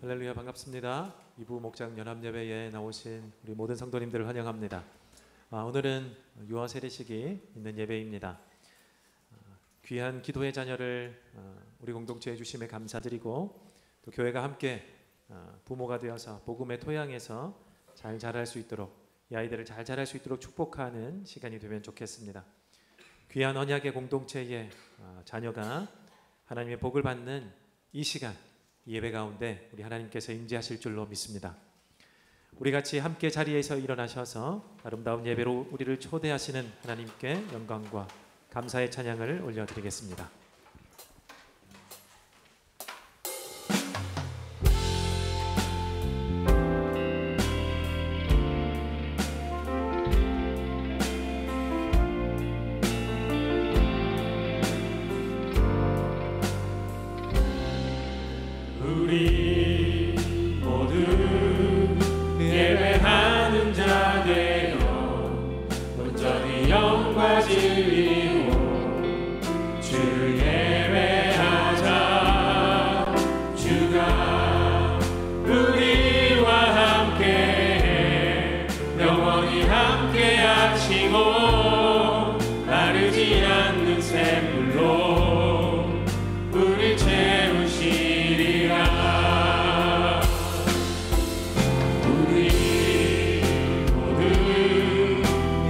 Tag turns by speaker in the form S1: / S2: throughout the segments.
S1: 할렐루야, 반갑습니다. 이부 목장 연합예배에 나오신 우리 모든 성도님들을 환영합니다. 오늘은 유아 세례식이 있는 예배입니다. 귀한 기도의 자녀를 우리 공동체에 주심에 감사드리고, 또 교회가 함께 부모가 되어서 복음의 토양에서 잘 자랄 수 있도록, 이 아이들을 잘 자랄 수 있도록 축복하는 시간이 되면 좋겠습니다. 귀한 언약의 공동체의 자녀가 하나님의 복을 받는 이 시간, 이 예배 가운데 우리 하나님께서 임재하실 줄로 믿습니다. 우리 같이 함께 자리에서 일어나셔서 아름다운 예배로 우리를 초대하시는 하나님께 영광과 감사의 찬양을 올려드리겠습니다.
S2: 우리 모두 예배하는 자 되어 온전히 영과 진리로 주를 예배하자. 주가 우리와 함께 영원히 함께 하시고 마르지 않는 샘물로 우리 채우시리라.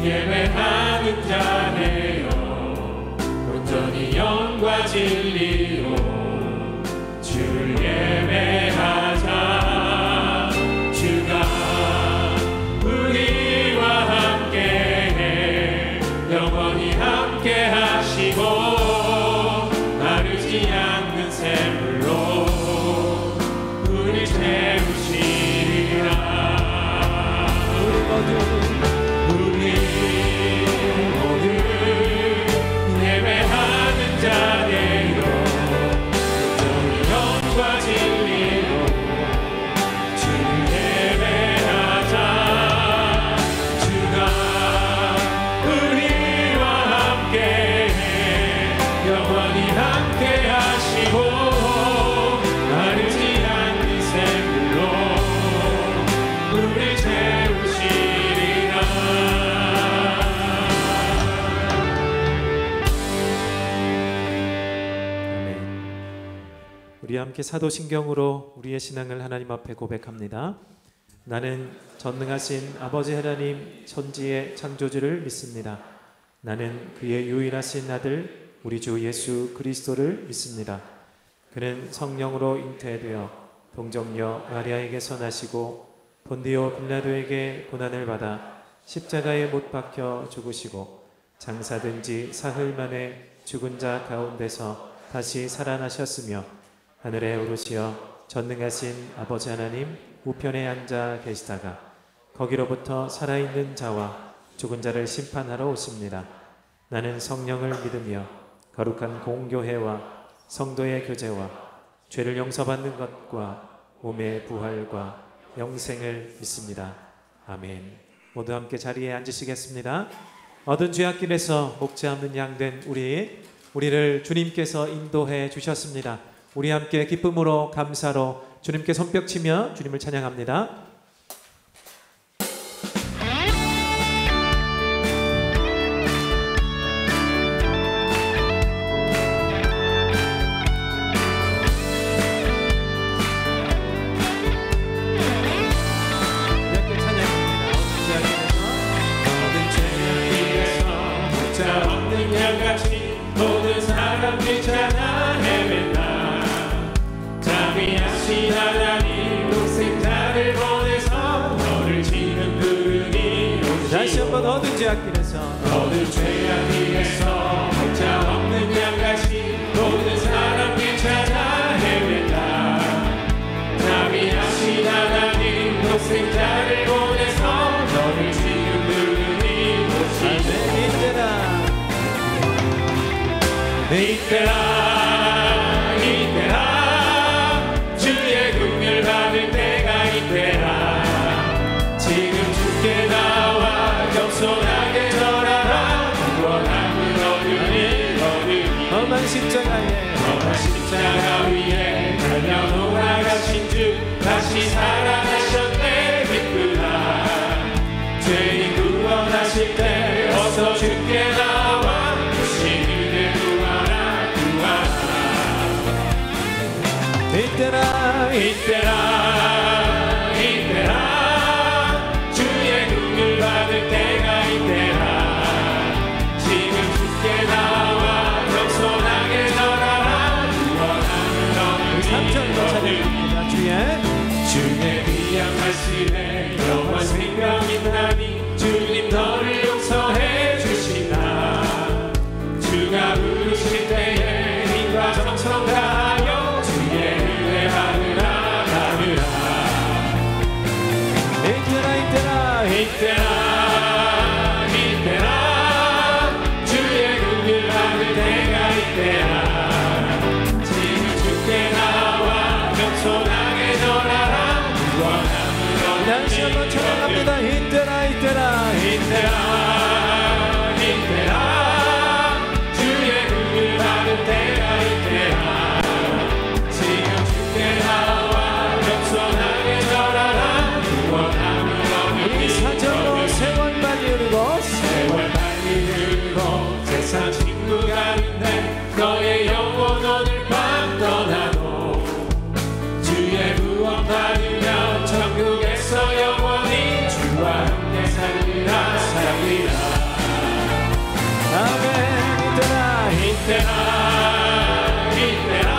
S2: 예배하는 자 되어 온전히 영과 진리로 주를 예배하자. 주가 우리와 함께 영원히 함께 하시고 마르지 않는 샘물로 우리 채우시리라. 예배하는 자 되어 온전히 영과 진리로 주를 예배하자. 주가 우리와 함께 영원히 함께 하시고 마르지 않는 샘물로 우리 채우시리라.
S1: 우리 함께 사도신경으로 우리의 신앙을 하나님 앞에 고백합니다. 나는 전능하신 아버지 하나님 천지의 창조주를 믿습니다. 나는 그의 유일하신 아들 우리 주 예수 그리스도를 믿습니다. 그는 성령으로 잉태되어 동정녀 마리아에게서 나시고 본디오 빌라도에게 고난을 받아 십자가에 못 박혀 죽으시고 장사된 지 사흘 만에 죽은 자 가운데서 다시 살아나셨으며 하늘에 오르시어 전능하신 아버지 하나님 우편에 앉아 계시다가 거기로부터 살아있는 자와 죽은 자를 심판하러 오십니다. 나는 성령을 믿으며 거룩한 공교회와 성도의 교제와 죄를 용서받는 것과 몸의 부활과 영생을 믿습니다. 아멘. 모두 함께 자리에 앉으시겠습니다. 얻은 죄악길에서 목자 없는 양된 우리를 주님께서 인도해 주셨습니다. 우리 함께 기쁨으로 감사로 주님께 손뼉치며 주님을 찬양합니다.
S2: 모든 사람들 찾아 헤맨다. 자비하신 하나님 독생자를 보내서 너를 지금 부르니 오시오.
S1: 다시 한번 얻은 죄악길에서
S2: 자 없는 양같이 모든 사람들 찾아 헤맨다. 자비하신 하나님 독생자를 보내서 너를 지금 부르니 오시오. 이때라 주의 긍휼 받을 때가 이때라. 지금 주께 나와 겸손하게 절하라. 구원함을 얻으니
S1: 험한 십자가 위에
S2: 달려노라 가신 주 구원하실 때 어서 주께 나와 시인을 구하라 구하라.
S1: 이때라
S2: 이때라 주의 긍휼 받을 때가 이때라. 지금 주께 나와 겸손하게 절하라. 구원하는 너를
S1: 3절로 찬양합니다.
S2: 주의 귀한 말씀에 영원 생명 있나니 주님 너를 용서해 주시나. 주가 부르실 때에 힘과 정성 다하여 주의 은혜 하느라 가느라. 이때라 주의 긍휼 받을 때가 이때라. 지금 주께 나와 겸손하게 절하라. 구원하는
S1: 다시 한번 찬양합니다. 이때라
S2: 주의 긍휼 받을 때가 이때라. 지금 주께 나와 겸손하게 절하라. 구원하는
S1: 이 사절로 세월 많이 흐르고
S2: 세상 친구가 있네. 너의 영혼 오늘 밤 떠나고 주의 구원 받으며 천국에서 영원히 주와 함께 살리라.
S1: 아멘.
S2: 이때라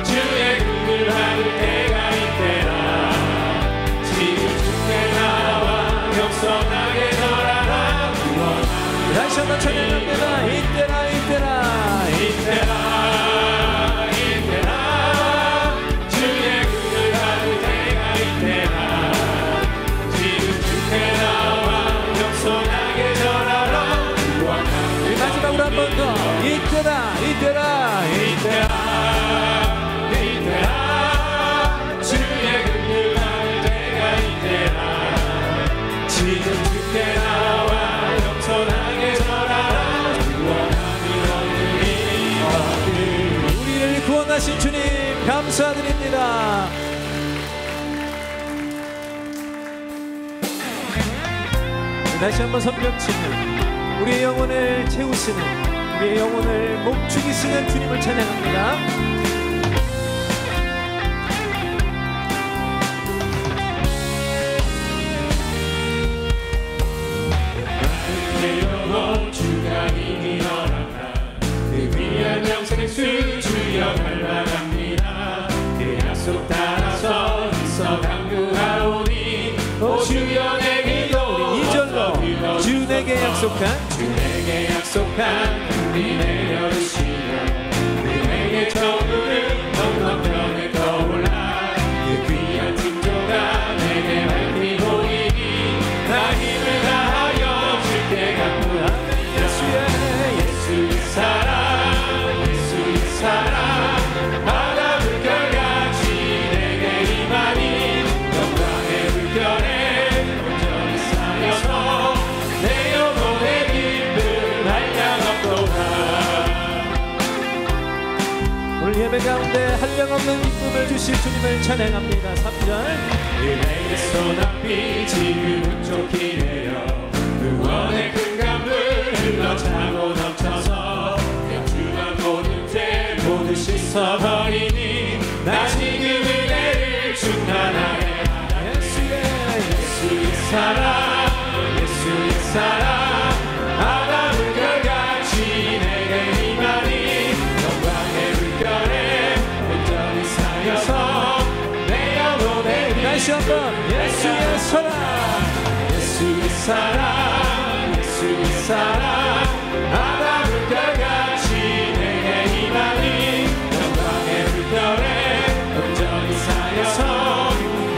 S2: 주의 긍휼 받을 때가 이때라. 지금 주께 나와 겸손하게 절하라.
S1: 다시 한번 찬양합니다.
S2: 이때라 주의 긍휼 받을 때가 이때라. 지금 주께 나와 겸손하게 절하라.
S1: 마지막으로 한 번 더. 이때라
S2: 주의 긍휼 받을 때가 이때라. 지금 주께 나와 겸손하게 절하라.
S1: 우리를 구원하신 주님 감사드립니다. 다시 한번 손뼉 치며 우리의 영혼을 채우시는, 우리의 영혼을 목축이시는 주님을 찬양합니다.
S2: 내 영혼 주가 이미 허락한 그 귀한 영생수 주여 갈망합니다. 그 약속 따라서 있어 강구하오니 오 주여 내 기도.
S1: 우리 2절로 주 내게 약속한
S2: 은리 내려주시며 그에게 천국을 건너편에 떠올라. 그 귀한 징조가 내게 밝히 보이니 나 힘을 다하여 주께 간구하네. 예수의 사랑 바다 물결같이 내게 임하니 영광의 물결에 온전히 쌓여서 내 영혼의 기쁨 한량없도다.
S1: 오늘 예배 가운데 한량없는 기쁨을 주실 주님을 찬양합니다. 3절
S2: 은혜의 소낙비 지금은 쫓기네요. 구원의 큰 강물 흘러차고 넘쳐서 영주가 모든 죄 모두 씻어버리니 나 지금 은혜를 충만하게 하라. 예수의 사랑 바다 물결같이 내게 임하니 영광의 물결에 온전히 쌓여서 내 영혼의
S1: 다시 한번 예수의
S2: 사랑 바다 물결같이 내게 임하니 영광의 물결에 온전히 쌓여서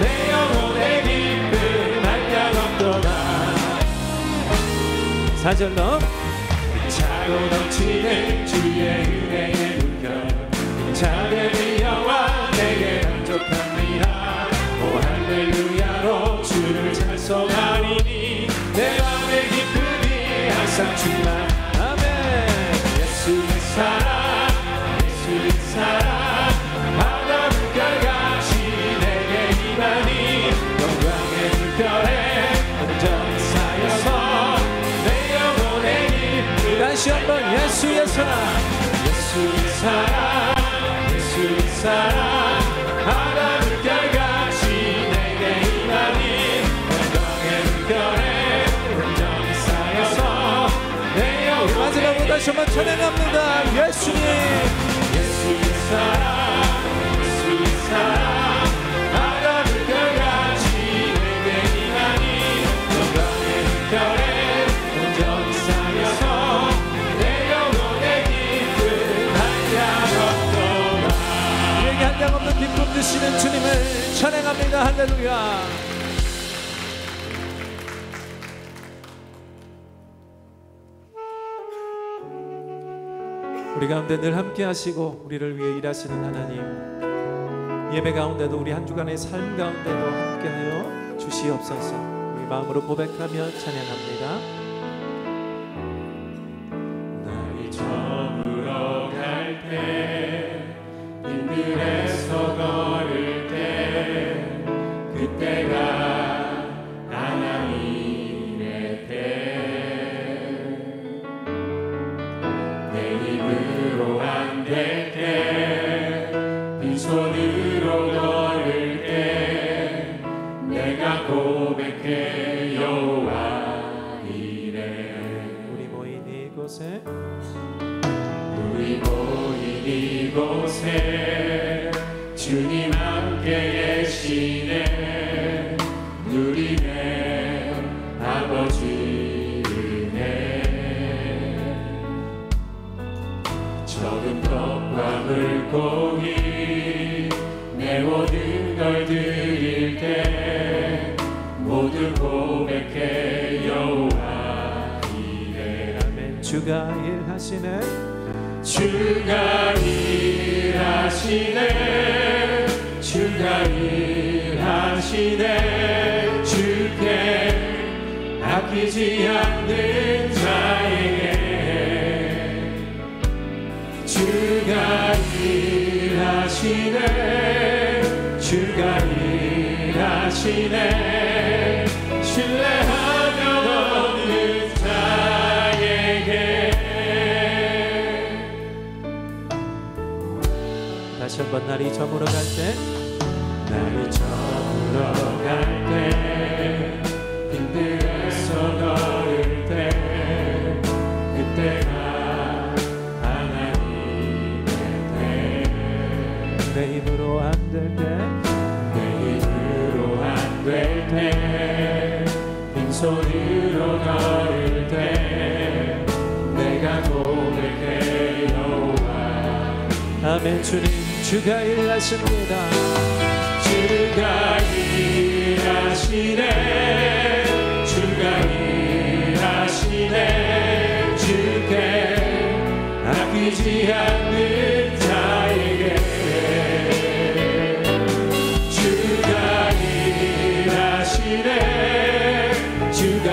S2: 내 영혼의 기쁨 한량없도다.
S1: 4절로
S2: 차고 넘치는 주의 은혜의 물결 자비의 여호와 내게 만족합니다. 오 할렐루야로 주를 찬송하리니 내 맘의 기쁨이 항상 충만.
S1: 아멘.
S2: 예수의 사랑 바다 물결같이 내게 임하니 영광의 물결에 온전히 쌓여서
S1: 예수의 사랑,
S2: 예수의 사랑, 예수의 사랑, 하나님께 같이 내게 임하니 영광의 물결에 온전히 쌓여서 내 영혼에
S1: 마지막으로 다시 한번 찬양합니다. 예수님,
S2: 예수의 사랑, 예수의 사랑, 하나님께 같이 내게 임하니 영광의 물결에 온전히 쌓여서 내 영혼의 기쁨 한량 없도다.
S1: 우리에게 한량 없는 기쁨 주시는 주님을 찬양합니다. 할렐루야. 우리 가운데 늘 함께 하시고 우리를 위해 일하시는 하나님, 예배 가운데도 우리 한 주간의 삶 가운데도 함께하여 주시옵소서. 우리 마음으로 고백하며 찬양합니다.
S2: 날이 저물어 갈 때, 빈들에서 걸을 때, 그때가 하나님의 때. 내 입으로 안 될 때, 빈손으로 걸을 때, 내가 고백해 여호와 이래.
S1: 우리 모인 이곳에,
S2: 우리 모인 이곳에 주님 함께 계시네. 누리네 아버지 은혜. 적은 떡과 물고기 내 모든 걸 드릴 때 모두 고백해 여호와 이래.
S1: 아멘. 주가 일하시네,
S2: 주가 일하시네, 주가 일하시네. 주께 아끼지 않는 자에게 주가 일하시네, 주가 일하시네. 신뢰하며 얻는 자에게.
S1: 다시 한번 날이 저물어 갈 때,
S2: 날이 저물어 갈 때, 빈들에서 걸을 때, 그때가 하나님의 때.
S1: 내 힘으로 안 될 때,
S2: 내 힘으로 안 될 때, 빈손으로 걸을 때, 내가 고백해 여호와.
S1: 아멘. 주님, 주가 일하십니다.
S2: 주가 일하시네, 주가 일하시네. 주께 아끼지 않는 자에게 주가 일하시네, 주가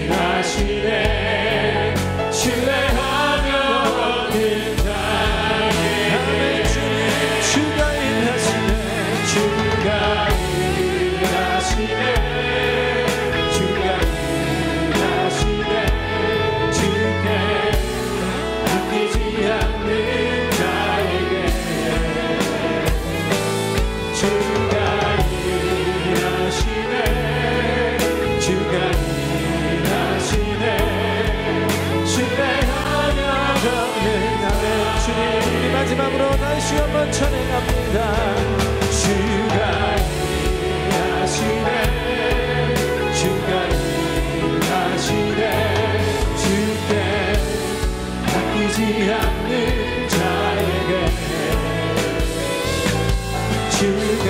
S2: 일하시네. 신뢰하며 얻는 자에게 주가 일하시네, 주가 일하시네, 주가 일하시네. 주께 아끼지 않는 자에게 주가 일하시네, 주가 일하시네. 신뢰하며 걷는 나의
S1: 주님, 우리 마지막으로 다시 한번 찬양합니다.
S2: 주가 일하시네, 주가 일하시네. 주께 아끼지 않는 자에게 주가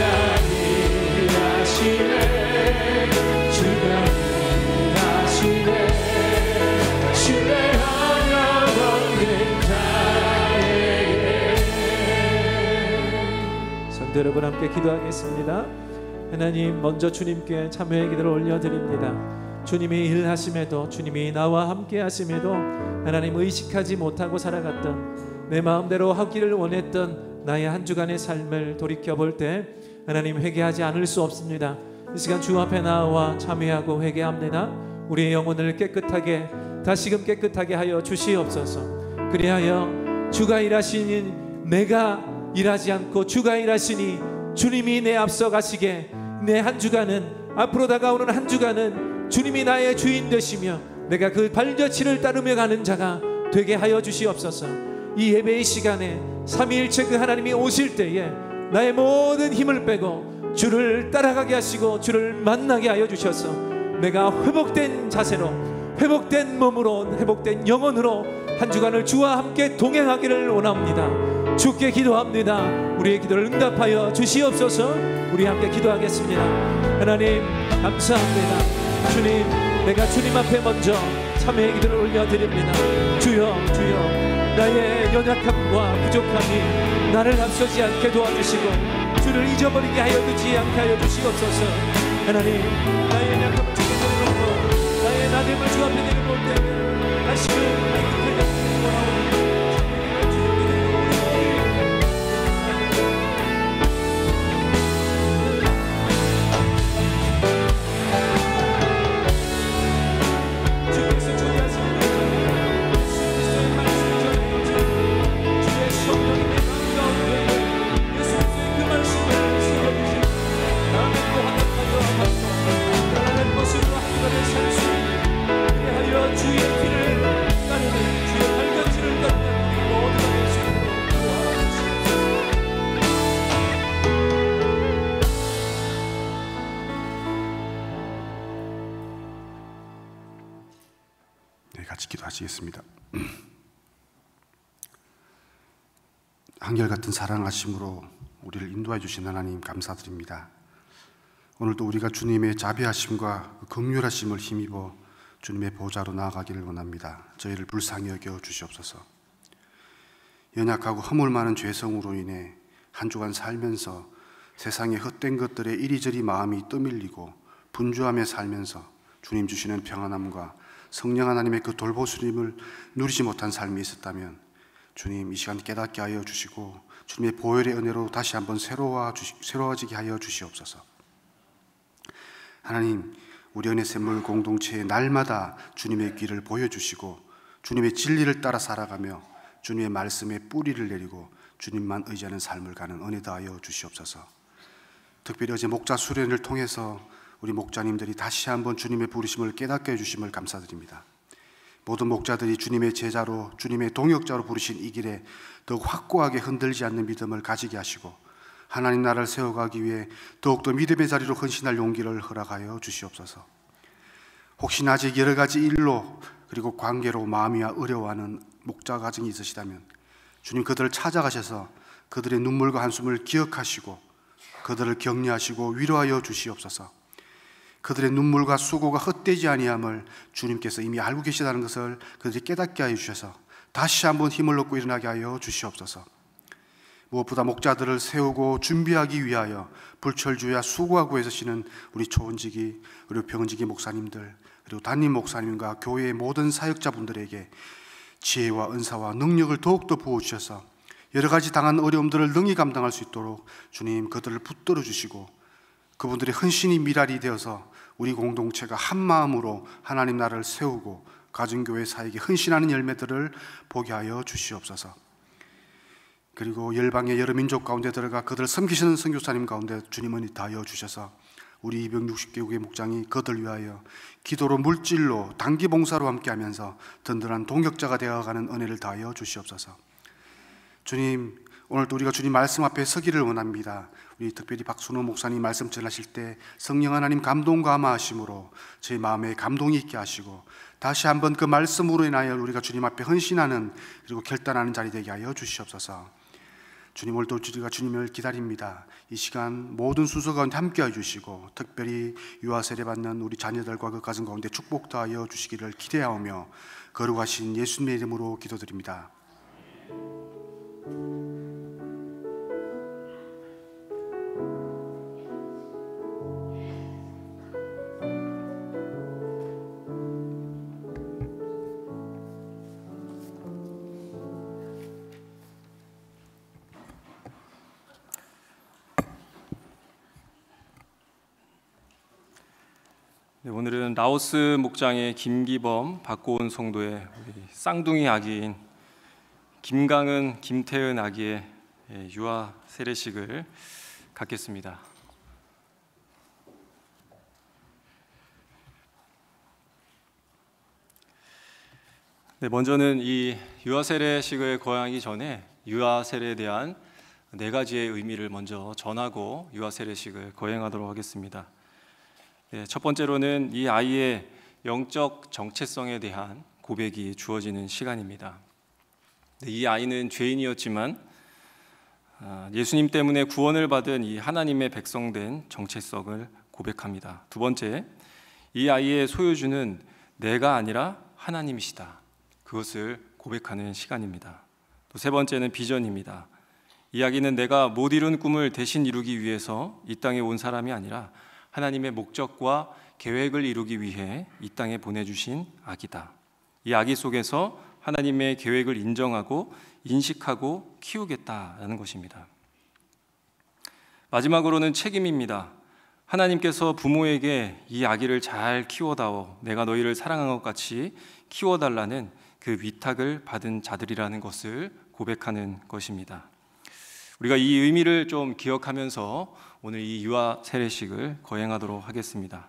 S2: 일하시네, 주가 일하시네. 신뢰하며 걷는 자에게.
S1: 성도 여러분, 함께 기도하겠습니다. 하나님, 먼저 주님께 참회의 기도를 올려드립니다. 주님이 일하심에도, 주님이 나와 함께 하심에도 하나님 의식하지 못하고 살아갔던, 내 마음대로 하기를 원했던 나의 한 주간의 삶을 돌이켜볼 때 하나님 회개하지 않을 수 없습니다. 이 시간 주 앞에 나와 참회하고 회개합니다. 우리의 영혼을 깨끗하게, 다시금 깨끗하게 하여 주시옵소서. 그리하여 주가 일하시니 내가 일하지 않고 주가 일하시니 주님이 내 앞서 가시게 내 한 주간은 앞으로 다가오는 한 주간은 주님이 나의 주인 되시며 내가 그 발자취를 따르며 가는 자가 되게 하여 주시옵소서. 이 예배의 시간에 삼위일체 그 하나님이 오실 때에 나의 모든 힘을 빼고 주를 따라가게 하시고 주를 만나게 하여 주셔서 내가 회복된 자세로 회복된 몸으로 회복된 영혼으로 한 주간을 주와 함께 동행하기를 원합니다. 주께 기도합니다. 우리의 기도를 응답하여 주시옵소서. 우리 함께 기도하겠습니다. 하나님 감사합니다. 주님, 내가 주님 앞에 먼저 참회의 기도를 올려드립니다. 주여 주여, 나의 연약함과 부족함이 나를 앞서지 않게 도와주시고 주를 잊어버리게 하여 두지 않게 하여 주시옵소서. 하나님, 나의 연약함을 주께 내려놓고 나의 나됨을 주 앞에 내려놓을 때에 다시금 나의 곁에 돌아오니
S3: 같이 기도하시겠습니다. 한결같은 사랑하심으로 우리를 인도해 주신 하나님 감사드립니다. 오늘도 우리가 주님의 자비하심과 긍휼하심을 힘입어 주님의 보좌로 나아가기를 원합니다. 저희를 불쌍히 여겨 주시옵소서. 연약하고 허물 많은 죄성으로 인해 한 주간 살면서 세상의 헛된 것들에 이리저리 마음이 떠밀리고 분주하며 살면서 주님 주시는 평안함과 성령 하나님의 그 돌보심을 누리지 못한 삶이 있었다면 주님 이 시간 깨닫게 하여 주시고 주님의 보혈의 은혜로 다시 한번 새로워지게 하여 주시옵소서. 하나님, 우리 은혜 샘물 공동체에 날마다 주님의 길을 보여주시고 주님의 진리를 따라 살아가며 주님의 말씀에 뿌리를 내리고 주님만 의지하는 삶을 가는 은혜 다하여 주시옵소서. 특별히 어제 목자 수련을 통해서 우리 목자님들이 다시 한번 주님의 부르심을 깨닫게 해주심을 감사드립니다. 모든 목자들이 주님의 제자로 주님의 동역자로 부르신 이 길에 더욱 확고하게 흔들지 않는 믿음을 가지게 하시고 하나님 나라를 세워가기 위해 더욱더 믿음의 자리로 헌신할 용기를 허락하여 주시옵소서. 혹시나 아직 여러 가지 일로 그리고 관계로 마음이 어려워하는 목자 가정이 있으시다면 주님 그들을 찾아가셔서 그들의 눈물과 한숨을 기억하시고 그들을 격려하시고 위로하여 주시옵소서. 그들의 눈물과 수고가 헛되지 아니함을 주님께서 이미 알고 계시다는 것을 그들이 깨닫게 하여 주셔서 다시 한번 힘을 얻고 일어나게 하여 주시옵소서. 무엇보다 목자들을 세우고 준비하기 위하여 불철주야 수고하고 애쓰시는 우리 초원지기 그리고 병원지기 목사님들 그리고 담임 목사님과 교회의 모든 사역자분들에게 지혜와 은사와 능력을 더욱더 부어주셔서 여러 가지 당한 어려움들을 능히 감당할 수 있도록 주님 그들을 붙들어 주시고 그분들의 헌신이 미랄이 되어서 우리 공동체가 한 마음으로 하나님 나라를 세우고 가정교회 사역에 헌신하는 열매들을 보게 하여 주시옵소서. 그리고 열방의 여러 민족 가운데 들어가 그들을 섬기시는 선교사님 가운데 주님은 다하여 주셔서 우리 260개국의 목장이 그들 위하여 기도로 물질로 단기 봉사로 함께하면서 든든한 동역자가 되어가는 은혜를 다하여 주시옵소서. 주님, 오늘도 우리가 주님 말씀 앞에 서기를 원합니다. 우리 특별히 박순호 목사님 말씀 전하실 때 성령 하나님 감동 감화하심으로 저희 마음에 감동이 있게 하시고 다시 한번 그 말씀으로 인하여 우리가 주님 앞에 헌신하는 그리고 결단하는 자리 되게 하여 주시옵소서. 주님, 오늘도 우리가 주님을 기다립니다. 이 시간 모든 순서 가운데 함께 해주시고 특별히 유아 세례 받는 우리 자녀들과 그 가정 가운데 축복 더하여 주시기를 기대하오며 거룩하신 예수님의 이름으로 기도드립니다.
S4: 네, 오늘은 라오스 목장의 김기범 박고은 성도의 우리 쌍둥이 아기인 김강은, 김태은 아기의 유아 세례식을 갖겠습니다. 네, 먼저는 이 유아 세례식을 거행하기 전에 유아 세례에 대한 4가지의 의미를 먼저 전하고 유아 세례식을 거행하도록 하겠습니다. 네, 첫 번째로는 이 아이의 영적 정체성에 대한 고백이 주어지는 시간입니다. 이 아이는 죄인이었지만 예수님 때문에 구원을 받은 이 하나님의 백성된 정체성을 고백합니다. 두 번째, 이 아이의 소유주는 내가 아니라 하나님이시다. 그것을 고백하는 시간입니다. 또 세 번째는 비전입니다. 이 아기는 내가 못 이룬 꿈을 대신 이루기 위해서 이 땅에 온 사람이 아니라 하나님의 목적과 계획을 이루기 위해 이 땅에 보내주신 아기다. 이 아기 속에서 하나님의 계획을 인정하고 인식하고 키우겠다라는 것입니다. 마지막으로는 책임입니다. 하나님께서 부모에게 이 아기를 잘 키워다오, 내가 너희를 사랑한 것 같이 키워달라는 그 위탁을 받은 자들이라는 것을 고백하는 것입니다. 우리가 이 의미를 좀 기억하면서 오늘 이 유아 세례식을 거행하도록 하겠습니다.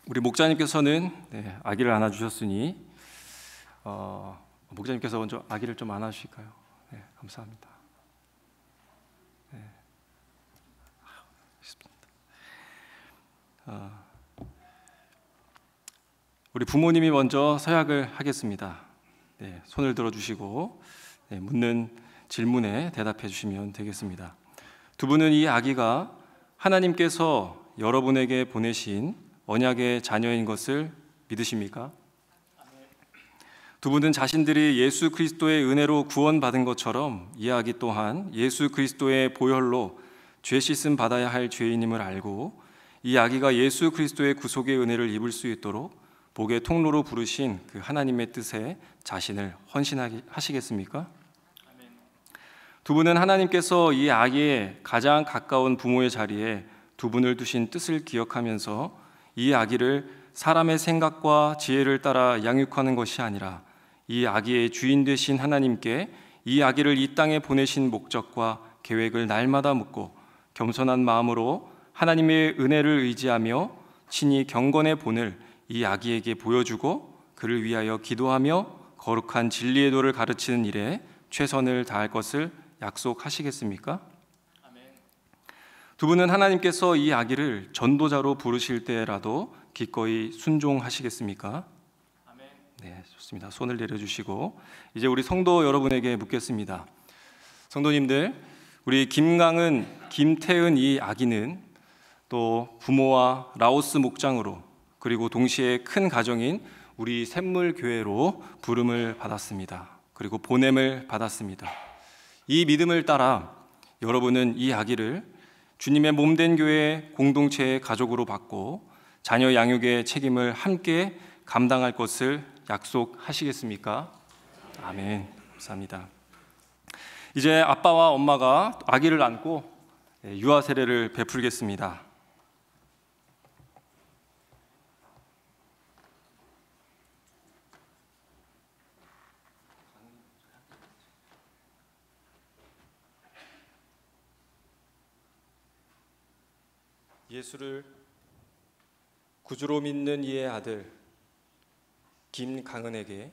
S4: 우리 목자님께서는 아기를 안아주셨으니 목자님께서 먼저 아기를 좀 안아주실까요? 네, 감사합니다. 네. 우리 부모님이 먼저 서약을 하겠습니다. 네, 손을 들어주시고 묻는 질문에 대답해 주시면 되겠습니다. 두 분은 이 아기가 하나님께서 여러분에게 보내신 언약의 자녀인 것을 믿으십니까? 두 분은 자신들이 예수 그리스도의 은혜로 구원받은 것처럼 이 아기 또한 예수 그리스도의 보혈로 죄 씻음 받아야 할 죄인임을 알고 이 아기가 예수 그리스도의 구속의 은혜를 입을 수 있도록 복의 통로로 부르신 그 하나님의 뜻에 자신을 헌신하시겠습니까? 두 분은 하나님께서 이 아기의 가장 가까운 부모의 자리에 두 분을 두신 뜻을 기억하면서 이 아기를 사람의 생각과 지혜를 따라 양육하는 것이 아니라 이 아기의 주인 되신 하나님께 이 아기를 이 땅에 보내신 목적과 계획을 날마다 묻고 겸손한 마음으로 하나님의 은혜를 의지하며 친히 경건의 본을 이 아기에게 보여주고 그를 위하여 기도하며 거룩한 진리의 도를 가르치는 일에 최선을 다할 것을 약속하시겠습니까? 두 분은 하나님께서 이 아기를 전도자로 부르실 때라도 기꺼이 순종하시겠습니까? 네, 좋습니다. 손을 내려주시고 이제 우리 성도 여러분에게 묻겠습니다. 성도님들, 우리 김강은, 김태은 이 아기는 또 부모와 라오스 목장으로 그리고 동시에 큰 가정인 우리 샘물교회로 부름을 받았습니다. 그리고 보냄을 받았습니다. 이 믿음을 따라 여러분은 이 아기를 주님의 몸된 교회 공동체의 가족으로 받고 자녀 양육의 책임을 함께 감당할 것을 약속하시겠습니까? 아멘. 감사합니다. 이제 아빠와 엄마가 아기를 안고 유아 세례를 베풀겠습니다. 예수를 구주로 믿는 이의 아들 김강은에게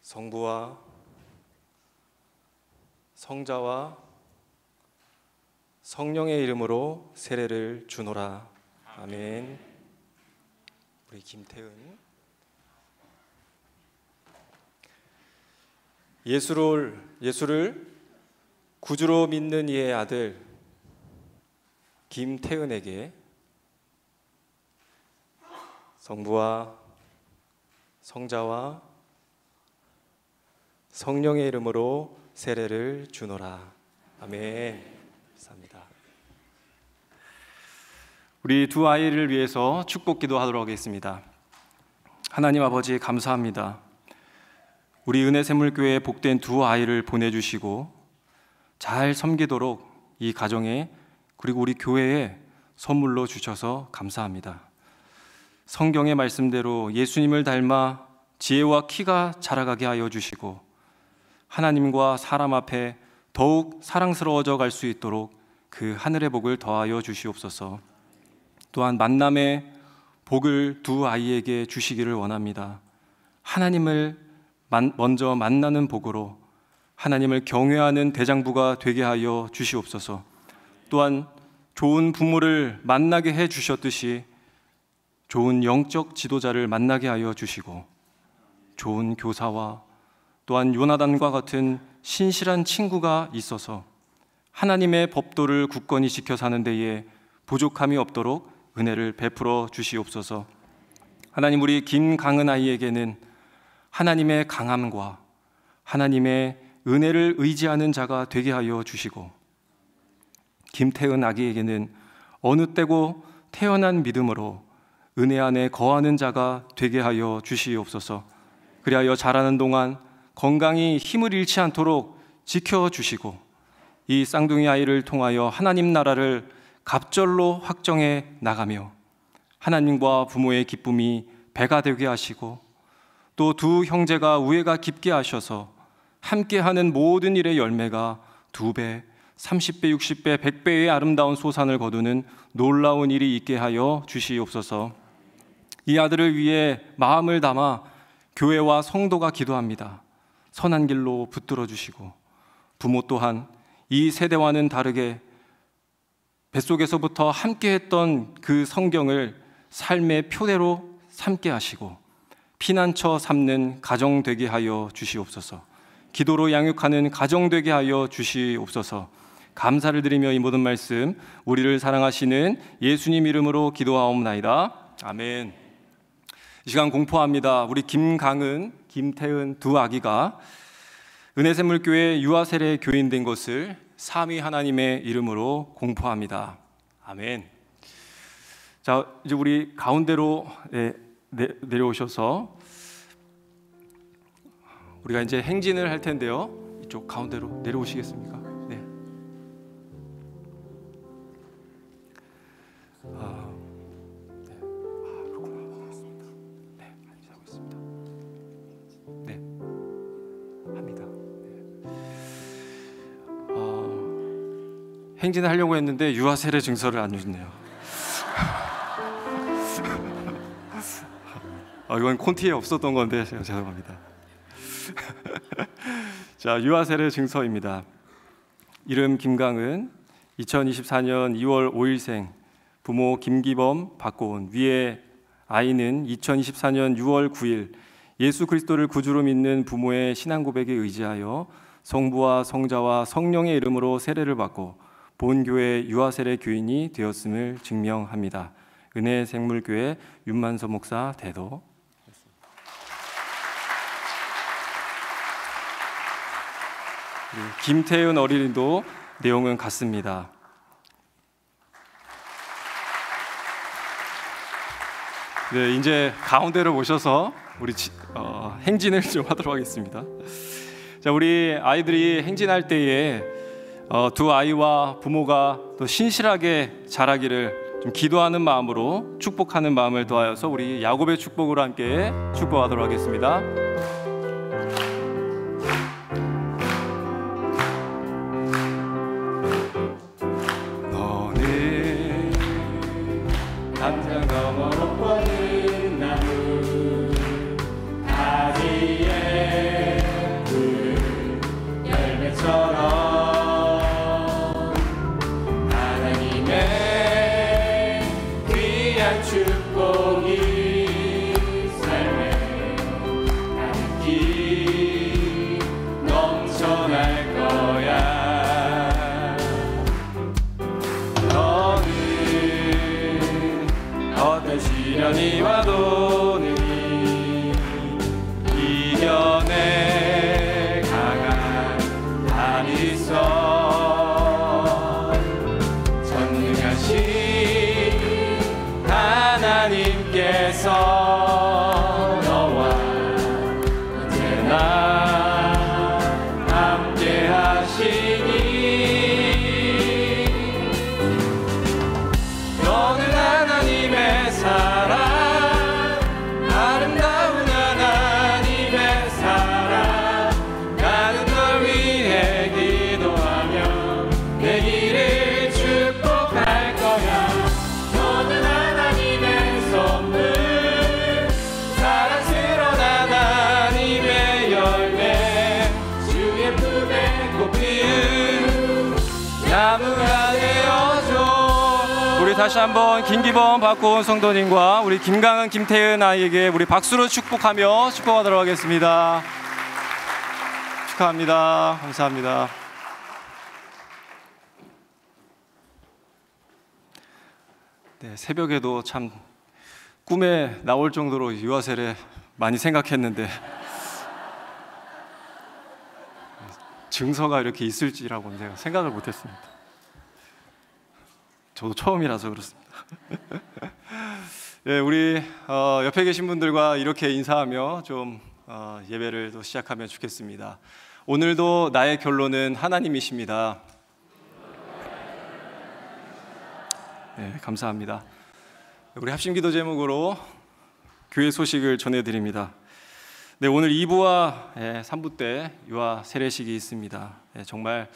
S4: 성부와 성자와 성령의 이름으로 세례를 주노라. 아멘. 우리 김태은, 예수를 구주로 믿는 이의 아들 김태은에게 성부와 성자와 성령의 이름으로 세례를 주노라. 아멘. 감사합니다. 우리 두 아이를 위해서 축복 기도하도록 하겠습니다. 하나님 아버지 감사합니다. 우리 은혜샘물교회에 복된 두 아이를 보내주시고 잘 섬기도록 이 가정에 그리고 우리 교회에 선물로 주셔서 감사합니다. 성경의 말씀대로 예수님을 닮아 지혜와 키가 자라가게 하여 주시고 하나님과 사람 앞에 더욱 사랑스러워져 갈 수 있도록 그 하늘의 복을 더하여 주시옵소서. 또한 만남의 복을 두 아이에게 주시기를 원합니다. 하나님을 먼저 만나는 복으로 하나님을 경외하는 대장부가 되게 하여 주시옵소서. 또한 좋은 부모를 만나게 해 주셨듯이 좋은 영적 지도자를 만나게 하여 주시고 좋은 교사와 또한 요나단과 같은 신실한 친구가 있어서 하나님의 법도를 굳건히 지켜 사는 데에 부족함이 없도록 은혜를 베풀어 주시옵소서. 하나님, 우리 김강은 아이에게는 하나님의 강함과 하나님의 은혜를 의지하는 자가 되게 하여 주시고 김태은 아기에게는 어느 때고 태어난 믿음으로 은혜 안에 거하는 자가 되게 하여 주시옵소서. 그리하여 자라는 동안 건강히 힘을 잃지 않도록 지켜주시고 이 쌍둥이 아이를 통하여 하나님 나라를 갑절로 확정해 나가며 하나님과 부모의 기쁨이 배가 되게 하시고 또 두 형제가 우애가 깊게 하셔서 함께하는 모든 일의 열매가 2배, 30배, 60배, 100배의 아름다운 소산을 거두는 놀라운 일이 있게 하여 주시옵소서. 이 아들을 위해 마음을 담아 교회와 성도가 기도합니다. 선한 길로 붙들어 주시고 부모 또한 이 세대와는 다르게 뱃속에서부터 함께했던 그 성경을 삶의 표대로 삼게 하시고 피난처 삼는 가정 되게 하여 주시옵소서. 기도로 양육하는 가정 되게 하여 주시옵소서. 감사를 드리며 이 모든 말씀 우리를 사랑하시는 예수님 이름으로 기도하옵나이다. 아멘. 이 시간 공포합니다. 우리 김강은, 김태은 두 아기가 은혜샘물교회 유아세례 교인 된 것을 삼위 하나님의 이름으로 공포합니다. 아멘. 자, 이제 우리 가운데로 내려오셔서 우리가 이제 행진을 할 텐데요. 이쪽 가운데로 내려오시겠습니까? 네. 그렇구나. 네, 하고 있습니다. 네, 합니다. 네. 행진을 하려고 했는데 유아세례 증서를 안 주네요. 이건 콘티에 없었던 건데 제가 죄송합니다. 자, 유아세례 증서입니다. 이름 김강은, 2024년 2월 5일생, 부모 김기범, 박고은. 위에 아이는 2024년 6월 9일 예수 그리스도를 구주로 믿는 부모의 신앙 고백에 의지하여 성부와 성자와 성령의 이름으로 세례를 받고 본교회 유아세례 교인이 되었음을 증명합니다. 은혜생물교회 윤만서 목사 대도. 김태은 어린이도 내용은 같습니다. 네, 이제 가운데로 모셔서 우리 행진을 좀 하도록 하겠습니다. 자, 우리 아이들이 행진할 때에 두 아이와 부모가 또 신실하게 자라기를 좀 기도하는 마음으로 축복하는 마음을 더하여서 우리 야곱의 축복으로 함께 축복하도록 하겠습니다.
S2: 담장 너머로 뻗은 나무 다리에 푸른 열매처럼 하나님의 귀한 축복이 삶에 가득히 넘쳐날 거야. 어떤 시련이 와도 능히 이겨내 강한 힘 있어. 전능하신 하나님께서 너와 언제나 함께 하시니 너는 하나님의 사랑 아름다운 하나님
S4: 다시 한번 김기범, 박고은 성도님과 우리 김강은, 김태은 아이에게 우리 박수로 축복하며 축복하도록 하겠습니다. 축하합니다. 감사합니다. 네, 새벽에도 참 꿈에 나올 정도로 유아 세례 많이 생각했는데 증서가 이렇게 있을지라고는 제가 생각을 못했습니다. 저도 처음이라서 그렇습니다. 네, 우리 옆에 계신 분들과 이렇게 인사하며 좀 예배를 또 시작하면 좋겠습니다. 오늘도 나의 결론은 하나님이십니다. 네, 감사합니다. 우리 합심기도 제목으로 교회 소식을 전해드립니다. 네, 오늘 2부와 3부 때 유아 세례식이 있습니다. 정말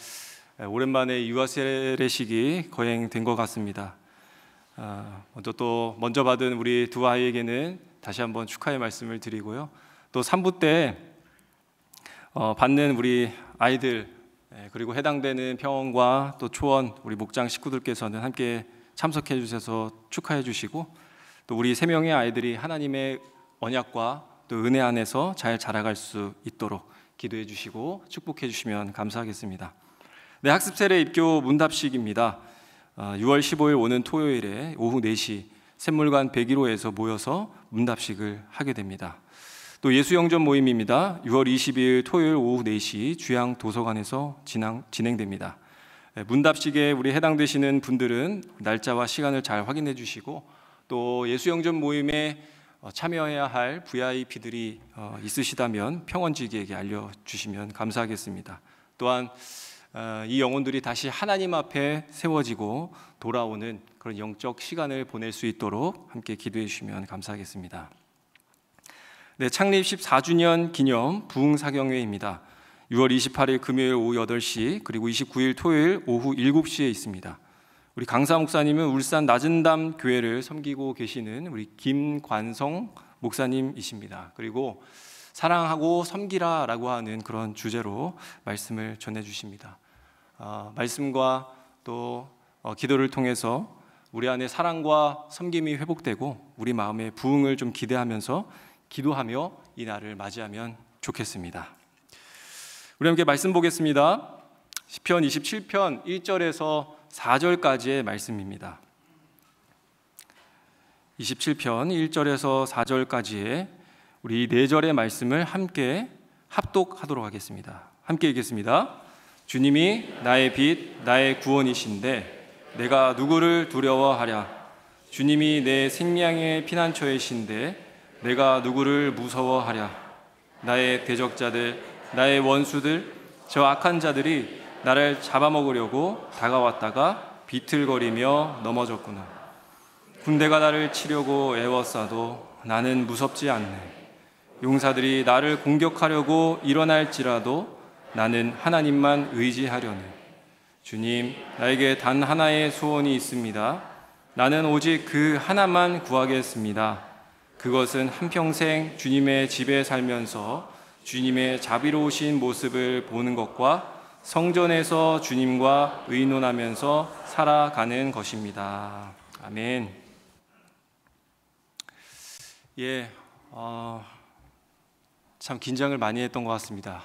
S4: 오랜만에 유아 세례식이 거행된 것 같습니다. 먼저 받은 우리 두 아이에게는 다시 한번 축하의 말씀을 드리고요. 또 3부 때 받는 우리 아이들 그리고 해당되는 평원과 또 초원 우리 목장 식구들께서는 함께 참석해 주셔서 축하해 주시고, 또 우리 3명의 아이들이 하나님의 언약과 또 은혜 안에서 잘 자라갈 수 있도록 기도해 주시고 축복해 주시면 감사하겠습니다. 네, 학습 세례 입교 문답식입니다. 6월 15일 오는 토요일에 오후 4시 샘물관 101호에서 모여서 문답식을 하게 됩니다. 또 예수영전 모임입니다. 6월 22일 토요일 오후 4시 주양 도서관에서 진행됩니다. 문답식에 우리 해당되시는 분들은 날짜와 시간을 잘 확인해 주시고, 또 예수영전 모임에 참여해야 할 VIP들이 있으시다면 평원지기에게 알려주시면 감사하겠습니다. 또한 이 영혼들이 다시 하나님 앞에 세워지고 돌아오는 그런 영적 시간을 보낼 수 있도록 함께 기도해 주시면 감사하겠습니다. 네, 창립 14주년 기념 부흥사경회입니다. 6월 28일 금요일 오후 8시 그리고 29일 토요일 오후 7시에 있습니다. 우리 강사 목사님은 울산 낮은담 교회를 섬기고 계시는 우리 김관성 목사님이십니다. 그리고 사랑하고 섬기라라고 하는 그런 주제로 말씀을 전해주십니다. 말씀과 또 기도를 통해서 우리 안에 사랑과 섬김이 회복되고 우리 마음의 부흥을 좀 기대하면서 기도하며 이 날을 맞이하면 좋겠습니다. 우리 함께 말씀 보겠습니다. 시편 27편 1절에서 4절까지의 말씀입니다. 27편 1절에서 4절까지의 우리 4절의 말씀을 함께 합독하도록 하겠습니다. 함께 읽겠습니다. 주님이 나의 빛, 나의 구원이신데 내가 누구를 두려워하랴. 주님이 내 생명의 피난처이신데 내가 누구를 무서워하랴. 나의 대적자들, 나의 원수들, 저 악한 자들이 나를 잡아먹으려고 다가왔다가 비틀거리며 넘어졌구나. 군대가 나를 치려고 애워싸도 나는 무섭지 않네. 용사들이 나를 공격하려고 일어날지라도 나는 하나님만 의지하려네. 주님, 나에게 단 하나의 소원이 있습니다. 나는 오직 그 하나만 구하겠습니다. 그것은 한평생 주님의 집에 살면서 주님의 자비로우신 모습을 보는 것과 성전에서 주님과 의논하면서 살아가는 것입니다. 아멘. 참 긴장을 많이 했던 것 같습니다.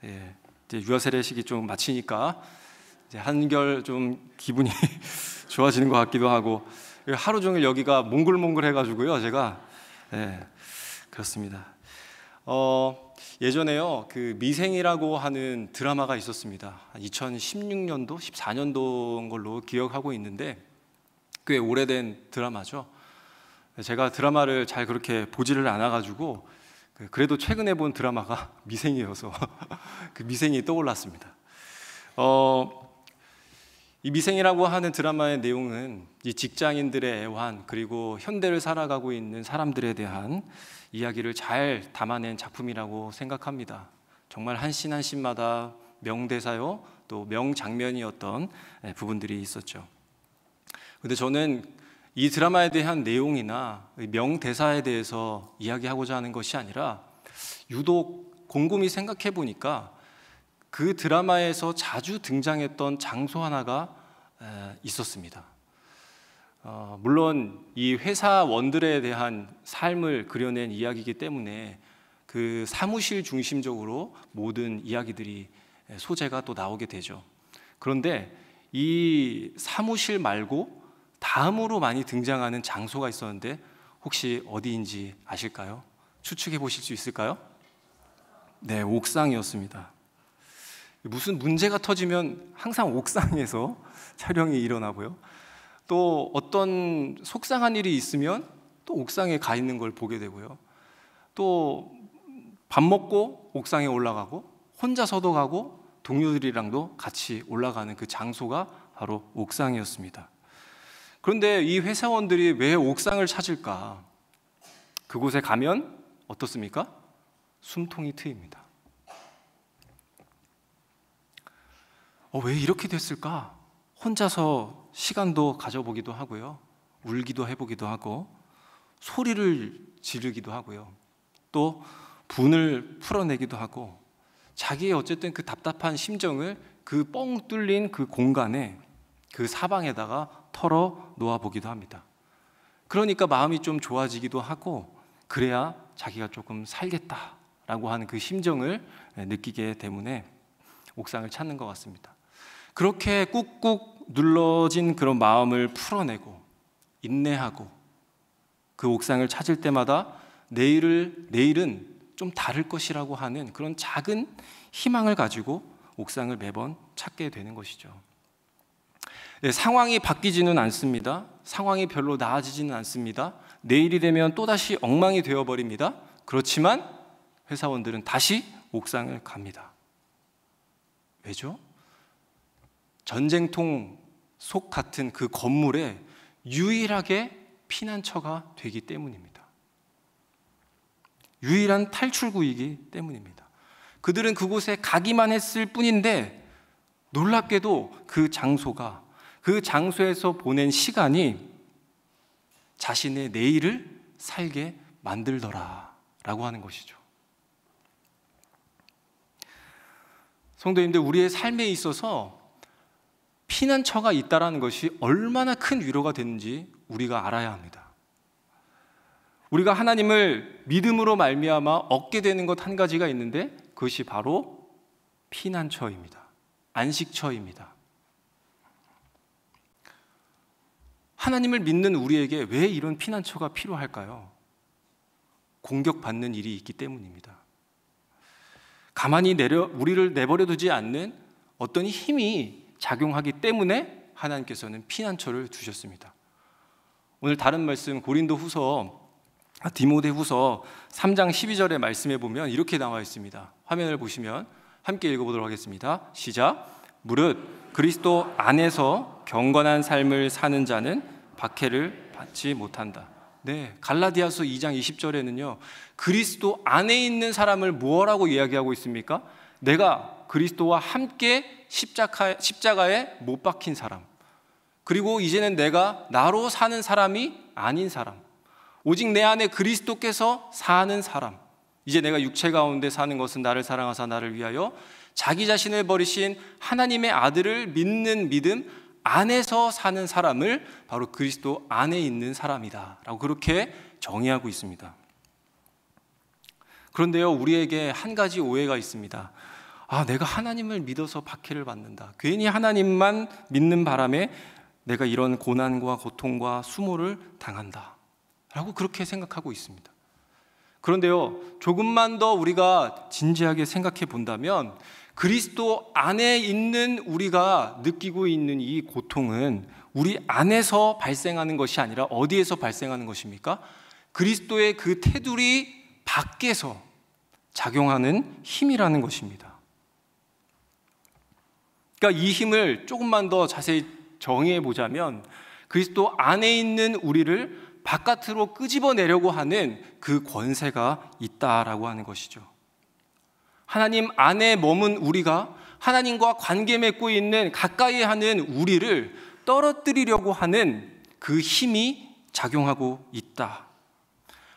S4: 이제 유아 세례식이 좀 마치니까 이제 한결 좀 기분이 좋아지는 것 같기도 하고, 하루 종일 여기가 몽글몽글해가지고요. 제가 그렇습니다. 예전에요, 그 미생이라고 하는 드라마가 있었습니다. 2016년도, 14년도인 걸로 기억하고 있는데 꽤 오래된 드라마죠. 제가 드라마를 잘 그렇게 보지를 않아가지고 그래도 최근에 본 드라마가 미생이어서 그 미생이 떠올랐습니다. 이 미생이라고 하는 드라마의 내용은 이 직장인들의 애환 그리고 현대를 살아가고 있는 사람들에 대한 이야기를 잘 담아낸 작품이라고 생각합니다. 정말 한 씬 한 씬마다 명대사요 또 명장면이었던 부분들이 있었죠. 근데 저는 이 드라마에 대한 내용이나 명대사에 대해서 이야기하고자 하는 것이 아니라 유독 곰곰이 생각해 보니까 그 드라마에서 자주 등장했던 장소 하나가 있었습니다. 물론 이 회사원들에 대한 삶을 그려낸 이야기이기 때문에 그 사무실 중심적으로 모든 이야기들이 소재가 또 나오게 되죠. 그런데 이 사무실 말고 다음으로 많이 등장하는 장소가 있었는데 혹시 어디인지 아실까요? 추측해 보실 수 있을까요? 네, 옥상이었습니다. 무슨 문제가 터지면 항상 옥상에서 촬영이 일어나고요. 또 어떤 속상한 일이 있으면 또 옥상에 가 있는 걸 보게 되고요. 또 밥 먹고 옥상에 올라가고 혼자서도 가고 동료들이랑도 같이 올라가는 그 장소가 바로 옥상이었습니다. 그런데 이 회사원들이 왜 옥상을 찾을까? 그곳에 가면 어떻습니까? 숨통이 트입니다. 왜 이렇게 됐을까? 혼자서 시간도 가져보기도 하고요. 울기도 해보기도 하고 소리를 지르기도 하고요. 또 분을 풀어내기도 하고 자기의 어쨌든 그 답답한 심정을 그 뻥 뚫린 그 공간에 그 사방에다가 털어 놓아보기도 합니다. 그러니까 마음이 좀 좋아지기도 하고 그래야 자기가 조금 살겠다라고 하는 그 심정을 느끼게 때문에 옥상을 찾는 것 같습니다. 그렇게 꾹꾹 눌러진 그런 마음을 풀어내고 인내하고 그 옥상을 찾을 때마다 내일은 좀 다를 것이라고 하는 그런 작은 희망을 가지고 옥상을 매번 찾게 되는 것이죠. 네, 상황이 바뀌지는 않습니다. 상황이 별로 나아지지는 않습니다. 내일이 되면 또다시 엉망이 되어버립니다. 그렇지만 회사원들은 다시 옥상을 갑니다. 왜죠? 전쟁통 속 같은 그 건물에 유일하게 피난처가 되기 때문입니다. 유일한 탈출구이기 때문입니다. 그들은 그곳에 가기만 했을 뿐인데 놀랍게도 그 장소에서 보낸 시간이 자신의 내일을 살게 만들더라라고 하는 것이죠. 성도님들, 우리의 삶에 있어서 피난처가 있다라는 것이 얼마나 큰 위로가 되는지 우리가 알아야 합니다. 우리가 하나님을 믿음으로 말미암아 얻게 되는 것 한 가지가 있는데 그것이 바로 피난처입니다. 안식처입니다. 하나님을 믿는 우리에게 왜 이런 피난처가 필요할까요? 공격받는 일이 있기 때문입니다. 가만히 우리를 내버려 두지 않는 어떤 힘이 작용하기 때문에 하나님께서는 피난처를 두셨습니다. 오늘 다른 말씀 디모데후서 3장 12절의 말씀에 보면 이렇게 나와 있습니다. 화면을 보시면 함께 읽어보도록 하겠습니다. 시작. 무릇 그리스도 안에서 경건한 삶을 사는 자는 박해를 받지 못한다. 네, 갈라디아서 2장 20절에는요 그리스도 안에 있는 사람을 뭐라고 이야기하고 있습니까? 내가 그리스도와 함께 십자가에 못 박힌 사람, 그리고 이제는 내가 나로 사는 사람이 아닌 사람, 오직 내 안에 그리스도께서 사는 사람, 이제 내가 육체 가운데 사는 것은 나를 사랑하사 나를 위하여 자기 자신을 버리신 하나님의 아들을 믿는 믿음 안에서 사는 사람을 바로 그리스도 안에 있는 사람이다 라고 그렇게 정의하고 있습니다. 그런데요, 우리에게 한 가지 오해가 있습니다. 내가 하나님을 믿어서 박해를 받는다, 괜히 하나님만 믿는 바람에 내가 이런 고난과 고통과 수모를 당한다 라고 그렇게 생각하고 있습니다. 그런데요, 조금만 더 우리가 진지하게 생각해 본다면 그리스도 안에 있는 우리가 느끼고 있는 이 고통은 우리 안에서 발생하는 것이 아니라 어디에서 발생하는 것입니까? 그리스도의 그 테두리 밖에서 작용하는 힘이라는 것입니다. 그러니까 이 힘을 조금만 더 자세히 정의해 보자면 그리스도 안에 있는 우리를 바깥으로 끄집어내려고 하는 그 권세가 있다라고 하는 것이죠. 하나님 안에 머문 우리가 하나님과 관계 맺고 있는 가까이 하는 우리를 떨어뜨리려고 하는 그 힘이 작용하고 있다.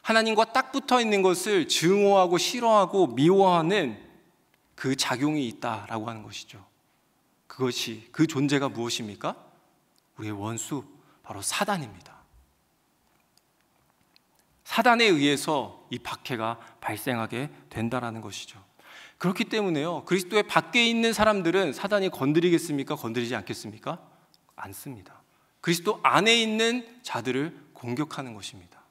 S4: 하나님과 딱 붙어 있는 것을 증오하고 싫어하고 미워하는 그 작용이 있다라고 하는 것이죠. 그 존재가 무엇입니까? 우리의 원수, 바로 사단입니다. 사단에 의해서 이 박해가 발생하게 된다라는 것이죠. 그렇기 때문에요, 그리스도의 밖에 있는 사람들은 사단이 건드리겠습니까? 건드리지 않겠습니까? 않습니다. 그리스도 안에 있는 자들을 공격하는 것입니다.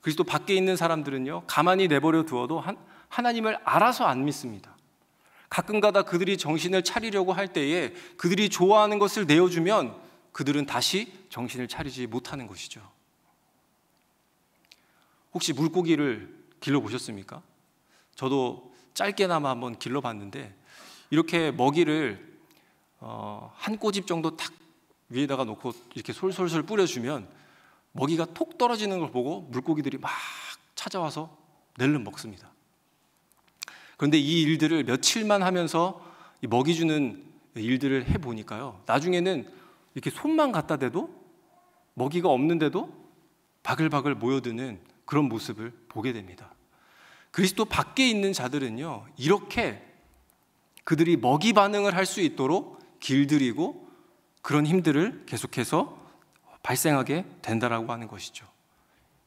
S4: 그리스도 밖에 있는 사람들은요, 가만히 내버려 두어도 하나님을 알아서 안 믿습니다. 가끔가다 그들이 정신을 차리려고 할 때에 그들이 좋아하는 것을 내어주면 그들은 다시 정신을 차리지 못하는 것이죠. 혹시 물고기를 길러보셨습니까? 저도 짧게나마 한번 길러봤는데, 이렇게 먹이를 한 꼬집 정도 탁 위에다가 놓고 이렇게 솔솔솔 뿌려주면 먹이가 톡 떨어지는 걸 보고 물고기들이 막 찾아와서 낼름 먹습니다. 그런데 이 일들을 며칠만 하면서 이 먹이 주는 일들을 해보니까요, 나중에는 이렇게 손만 갖다 대도 먹이가 없는데도 바글바글 모여드는 그런 모습을 보게 됩니다. 그리스도 밖에 있는 자들은요, 이렇게 그들이 먹이 반응을 할 수 있도록 길들이고 그런 힘들을 계속해서 발생하게 된다라고 하는 것이죠.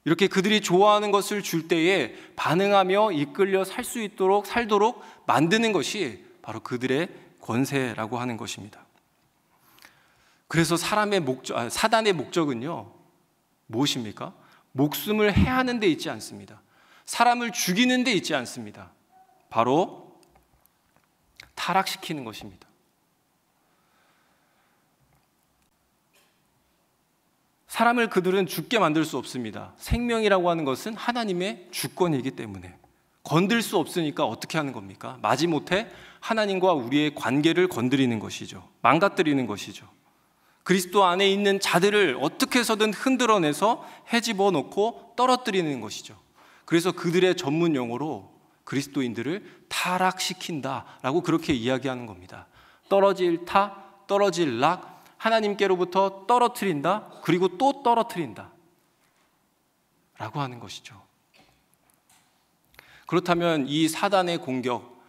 S4: 이렇게 그들이 좋아하는 것을 줄 때에 반응하며 이끌려 살도록 만드는 것이 바로 그들의 권세라고 하는 것입니다. 그래서 사단의 목적은요, 무엇입니까? 목숨을 해하는 데 있지 않습니다. 사람을 죽이는 데 있지 않습니다. 바로 타락시키는 것입니다. 사람을 그들은 죽게 만들 수 없습니다. 생명이라고 하는 것은 하나님의 주권이기 때문에 건들 수 없으니까 어떻게 하는 겁니까? 마지못해 하나님과 우리의 관계를 건드리는 것이죠. 망가뜨리는 것이죠. 그리스도 안에 있는 자들을 어떻게 해서든 흔들어내서 헤집어 놓고 떨어뜨리는 것이죠. 그래서 그들의 전문 용어로 그리스도인들을 타락시킨다라고 그렇게 이야기하는 겁니다. 떨어질 타, 떨어질 락, 하나님께로부터 떨어뜨린다, 그리고 또 떨어뜨린다 라고 하는 것이죠. 그렇다면 이 사단의 공격,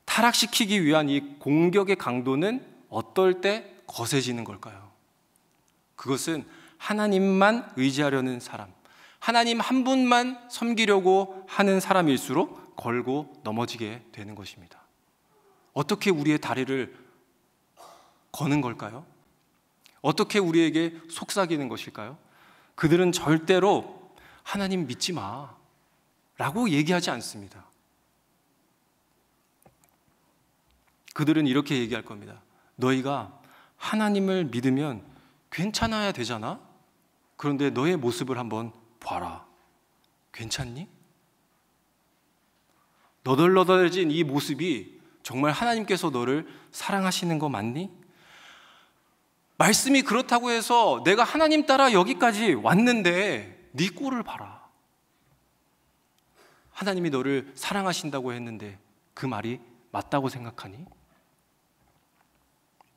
S4: 타락시키기 위한 이 공격의 강도는 어떨 때 거세지는 걸까요? 그것은 하나님만 의지하려는 사람, 하나님 한 분만 섬기려고 하는 사람일수록 걸고 넘어지게 되는 것입니다. 어떻게 우리의 다리를 거는 걸까요? 어떻게 우리에게 속삭이는 것일까요? 그들은 절대로 하나님 믿지 마 라고 얘기하지 않습니다. 그들은 이렇게 얘기할 겁니다. 너희가 하나님을 믿으면 괜찮아야 되잖아? 그런데 너의 모습을 한번 봐라. 괜찮니? 너덜너덜해진 이 모습이 정말 하나님께서 너를 사랑하시는 거 맞니? 말씀이 그렇다고 해서 내가 하나님 따라 여기까지 왔는데 네 꼴을 봐라. 하나님이 너를 사랑하신다고 했는데 그 말이 맞다고 생각하니?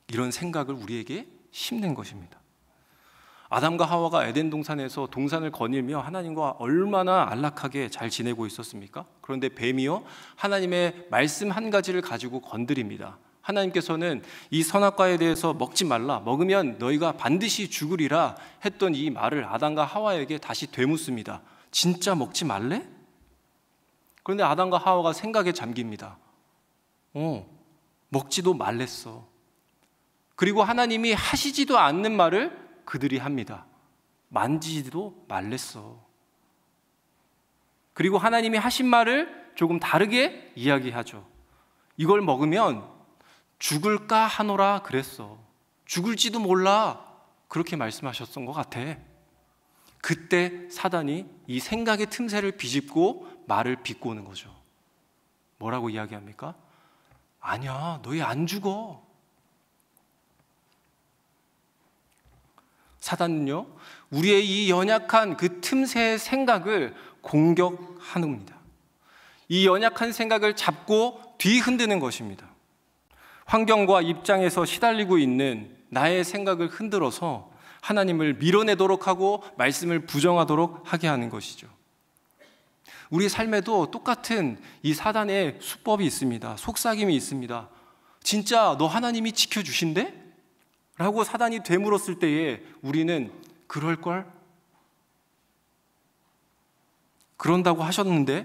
S4: 이런 생각을 우리에게 심는 것입니다. 아담과 하와가 에덴 동산에서 동산을 거닐며 하나님과 얼마나 안락하게 잘 지내고 있었습니까? 그런데 뱀이요, 하나님의 말씀 한 가지를 가지고 건드립니다. 하나님께서는 이 선악과에 대해서 먹지 말라, 먹으면 너희가 반드시 죽으리라 했던 이 말을 아담과 하와에게 다시 되묻습니다. 진짜 먹지 말래? 그런데 아담과 하와가 생각에 잠깁니다. 먹지도 말랬어. 그리고 하나님이 하시지도 않는 말을 그들이 합니다. 만지지도 말랬어. 그리고 하나님이 하신 말을 조금 다르게 이야기하죠. 이걸 먹으면 죽을까 하노라 그랬어. 죽을지도 몰라. 그렇게 말씀하셨던 것 같아. 그때 사단이 이 생각의 틈새를 비집고 말을 비꼬는 거죠. 뭐라고 이야기합니까? 아니야, 너희 안 죽어. 사단은요, 우리의 이 연약한 그 틈새의 생각을 공격합니다. 이 연약한 생각을 잡고 뒤흔드는 것입니다. 환경과 입장에서 시달리고 있는 나의 생각을 흔들어서 하나님을 밀어내도록 하고 말씀을 부정하도록 하게 하는 것이죠. 우리 삶에도 똑같은 이 사단의 수법이 있습니다. 속삭임이 있습니다. 진짜 너 하나님이 지켜주신대? 라고 사단이 되물었을 때에 우리는 그럴걸? 그런다고 하셨는데,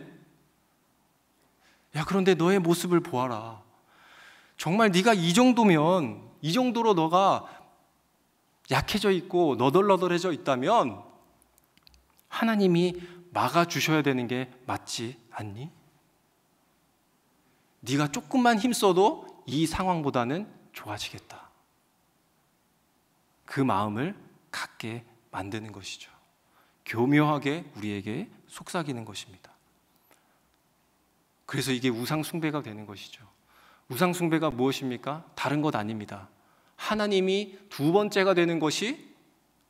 S4: 야, 그런데 너의 모습을 보아라. 정말 네가 이 정도면, 이 정도로 너가 약해져 있고 너덜너덜해져 있다면 하나님이 막아주셔야 되는 게 맞지 않니? 네가 조금만 힘써도 이 상황보다는 좋아지겠다. 그 마음을 갖게 만드는 것이죠. 교묘하게 우리에게 속삭이는 것입니다. 그래서 이게 우상 숭배가 되는 것이죠. 우상 숭배가 무엇입니까? 다른 것 아닙니다. 하나님이 두 번째가 되는 것이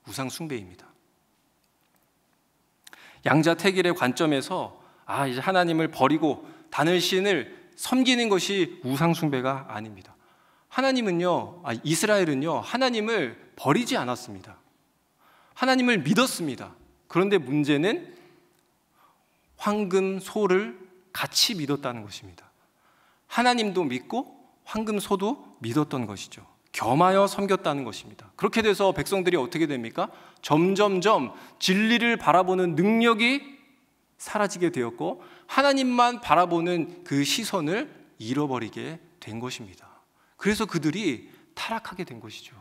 S4: 우상 숭배입니다. 양자택일의 관점에서 이제 하나님을 버리고 다른 신을 섬기는 것이 우상 숭배가 아닙니다. 이스라엘은요, 하나님을 버리지 않았습니다. 하나님을 믿었습니다. 그런데 문제는 황금 소를 같이 믿었다는 것입니다. 하나님도 믿고 황금 소도 믿었던 것이죠. 겸하여 섬겼다는 것입니다. 그렇게 돼서 백성들이 어떻게 됩니까? 점점점 진리를 바라보는 능력이 사라지게 되었고 하나님만 바라보는 그 시선을 잃어버리게 된 것입니다. 그래서 그들이 타락하게 된 것이죠.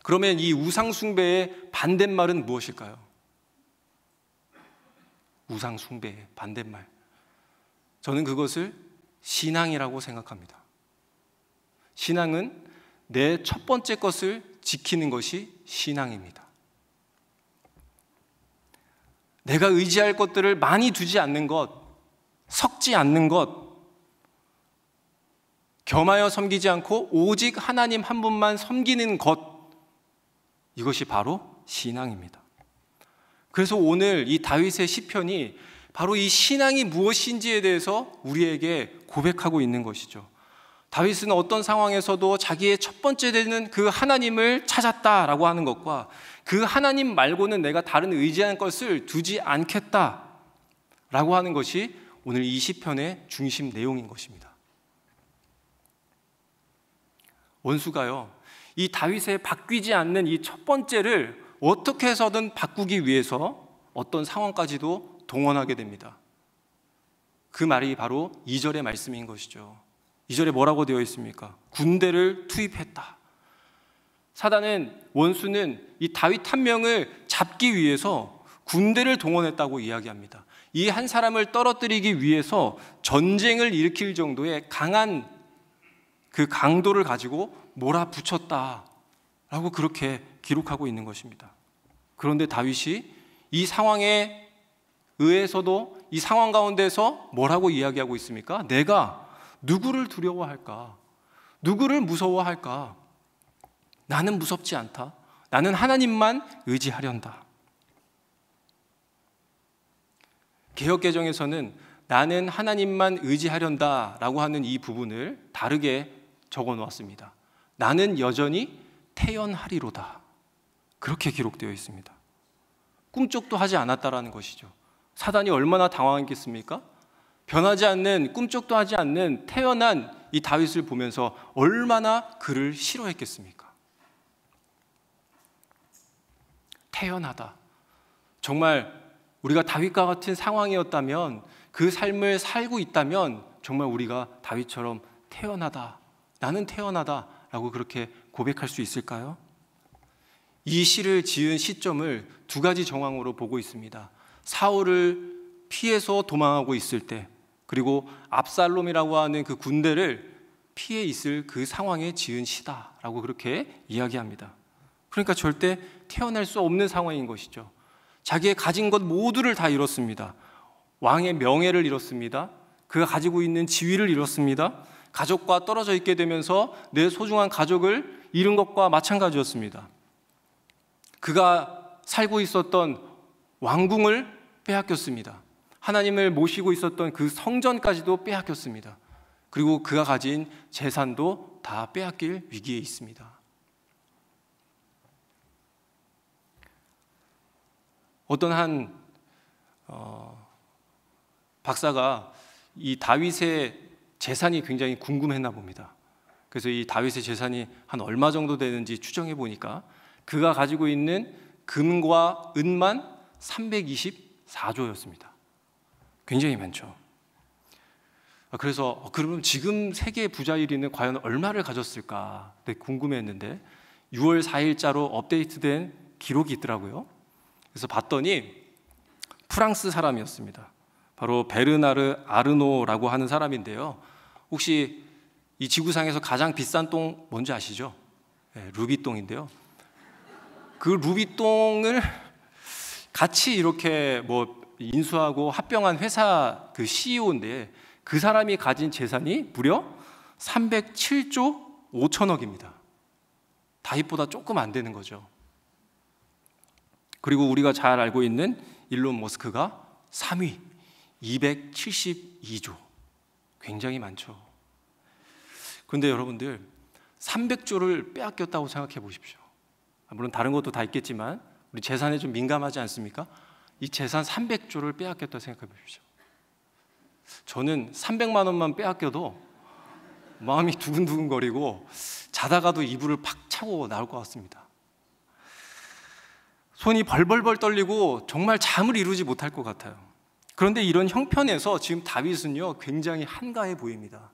S4: 그러면 이 우상 숭배의 반대말은 무엇일까요? 우상 숭배의 반대말. 저는 그것을 신앙이라고 생각합니다. 신앙은 내 첫 번째 것을 지키는 것이 신앙입니다. 내가 의지할 것들을 많이 두지 않는 것, 섞지 않는 것, 겸하여 섬기지 않고 오직 하나님 한 분만 섬기는 것, 이것이 바로 신앙입니다. 그래서 오늘 이 다윗의 시편이 바로 이 신앙이 무엇인지에 대해서 우리에게 고백하고 있는 것이죠. 다윗은 어떤 상황에서도 자기의 첫 번째 되는 그 하나님을 찾았다라고 하는 것과 그 하나님 말고는 내가 다른 의지하는 것을 두지 않겠다라고 하는 것이 오늘 이 시편의 중심 내용인 것입니다. 원수가요, 이 다윗의 바뀌지 않는 이 첫 번째를 어떻게 해서든 바꾸기 위해서 어떤 상황까지도 동원하게 됩니다. 그 말이 바로 2절의 말씀인 것이죠. 2절에 뭐라고 되어 있습니까? 군대를 투입했다. 원수는 이 다윗 한 명을 잡기 위해서 군대를 동원했다고 이야기합니다. 이 한 사람을 떨어뜨리기 위해서 전쟁을 일으킬 정도의 강한 그 강도를 가지고 몰아붙였다라고 그렇게 기록하고 있는 것입니다. 그런데 다윗이 이 상황에 의해서도 이 상황 가운데서 뭐라고 이야기하고 있습니까? 내가 누구를 두려워할까? 누구를 무서워할까? 나는 무섭지 않다. 나는 하나님만 의지하련다. 개역개정에서는 나는 하나님만 의지하련다라고 하는 이 부분을 다르게 적어 놓았습니다. 나는 여전히 태연하리로다. 그렇게 기록되어 있습니다. 꿈쩍도 하지 않았다라는 것이죠. 사단이 얼마나 당황했겠습니까? 변하지 않는, 꿈쩍도 하지 않는 태연한 이 다윗을 보면서 얼마나 그를 싫어했겠습니까? 태연하다. 정말 우리가 다윗과 같은 상황이었다면, 그 삶을 살고 있다면 정말 우리가 다윗처럼 태연하다, 나는 태연하다라고 그렇게 고백할 수 있을까요? 이 시를 지은 시점을 두 가지 정황으로 보고 있습니다. 사울을 피해서 도망하고 있을 때, 그리고 압살롬이라고 하는 그 군대를 피해 있을 그 상황에 지은 시다라고 그렇게 이야기합니다. 그러니까 절대 태어날 수 없는 상황인 것이죠. 자기의 가진 것 모두를 다 잃었습니다. 왕의 명예를 잃었습니다. 그가 가지고 있는 지위를 잃었습니다. 가족과 떨어져 있게 되면서 내 소중한 가족을 잃은 것과 마찬가지였습니다. 그가 살고 있었던 왕궁을 빼앗겼습니다. 하나님을 모시고 있었던 그 성전까지도 빼앗겼습니다. 그리고 그가 가진 재산도 다 빼앗길 위기에 있습니다. 어떤 한 박사가 이 다윗의 재산이 굉장히 궁금했나 봅니다. 그래서 이 다윗의 재산이 한 얼마 정도 되는지 추정해 보니까 그가 가지고 있는 금과 은만 324조였습니다. 굉장히 많죠. 그래서 그러면 지금 세계 부자 1위는 과연 얼마를 가졌을까 궁금했는데 6월 4일자로 업데이트된 기록이 있더라고요. 그래서 봤더니 프랑스 사람이었습니다. 바로 베르나르 아르노라고 하는 사람인데요. 혹시 이 지구상에서 가장 비싼 똥 뭔지 아시죠? 네, 루비똥인데요. 그 루비똥을 같이 이렇게 뭐 인수하고 합병한 회사 그 CEO인데 그 사람이 가진 재산이 무려 307조 5천억입니다. 다윗보다 조금 안 되는 거죠. 그리고 우리가 잘 알고 있는 일론 머스크가 3위 272조, 굉장히 많죠. 그런데 여러분들 300조를 빼앗겼다고 생각해 보십시오. 물론 다른 것도 다 있겠지만 우리 재산에 좀 민감하지 않습니까? 이 재산 300조를 빼앗겼다고 생각해 보십시오. 저는 300만 원만 빼앗겨도 마음이 두근두근거리고 자다가도 이불을 팍 차고 나올 것 같습니다. 손이 벌벌벌 떨리고 정말 잠을 이루지 못할 것 같아요. 그런데 이런 형편에서 지금 다윗은요 굉장히 한가해 보입니다.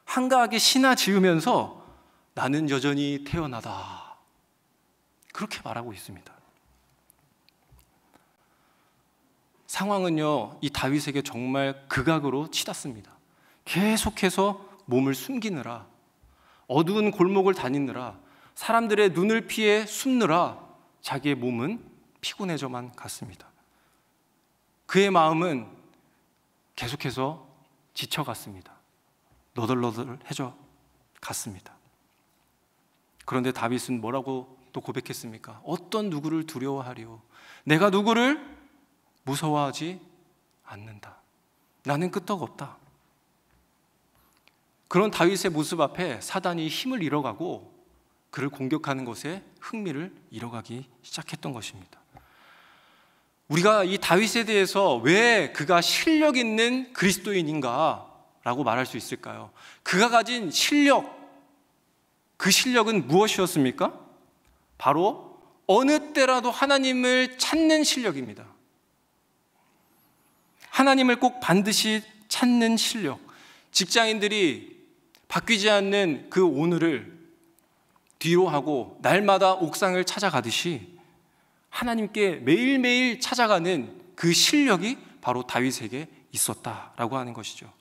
S4: 한가하게 시나 지으면서 나는 여전히 태어나다, 그렇게 말하고 있습니다. 상황은요 이 다윗에게 정말 극악으로 치닫습니다. 계속해서 몸을 숨기느라, 어두운 골목을 다니느라, 사람들의 눈을 피해 숨느라 자기의 몸은 피곤해져만 갔습니다. 그의 마음은 계속해서 지쳐갔습니다. 너덜너덜해져 갔습니다. 그런데 다윗은 뭐라고 또 고백했습니까? 어떤 누구를 두려워하리요? 내가 누구를 무서워하지 않는다. 나는 끄떡없다. 그런 다윗의 모습 앞에 사단이 힘을 잃어가고 그를 공격하는 것에 흥미를 잃어가기 시작했던 것입니다. 우리가 이 다윗에 대해서 왜 그가 실력 있는 그리스도인인가 라고 말할 수 있을까요? 그가 가진 실력, 그 실력은 무엇이었습니까? 바로 어느 때라도 하나님을 찾는 실력입니다. 하나님을 꼭 반드시 찾는 실력. 직장인들이 바뀌지 않는 그 오늘을 뒤로 하고 날마다 옥상을 찾아가듯이 하나님께 매일매일 찾아가는 그 실력이 바로 다윗에게 있었다라고 하는 것이죠.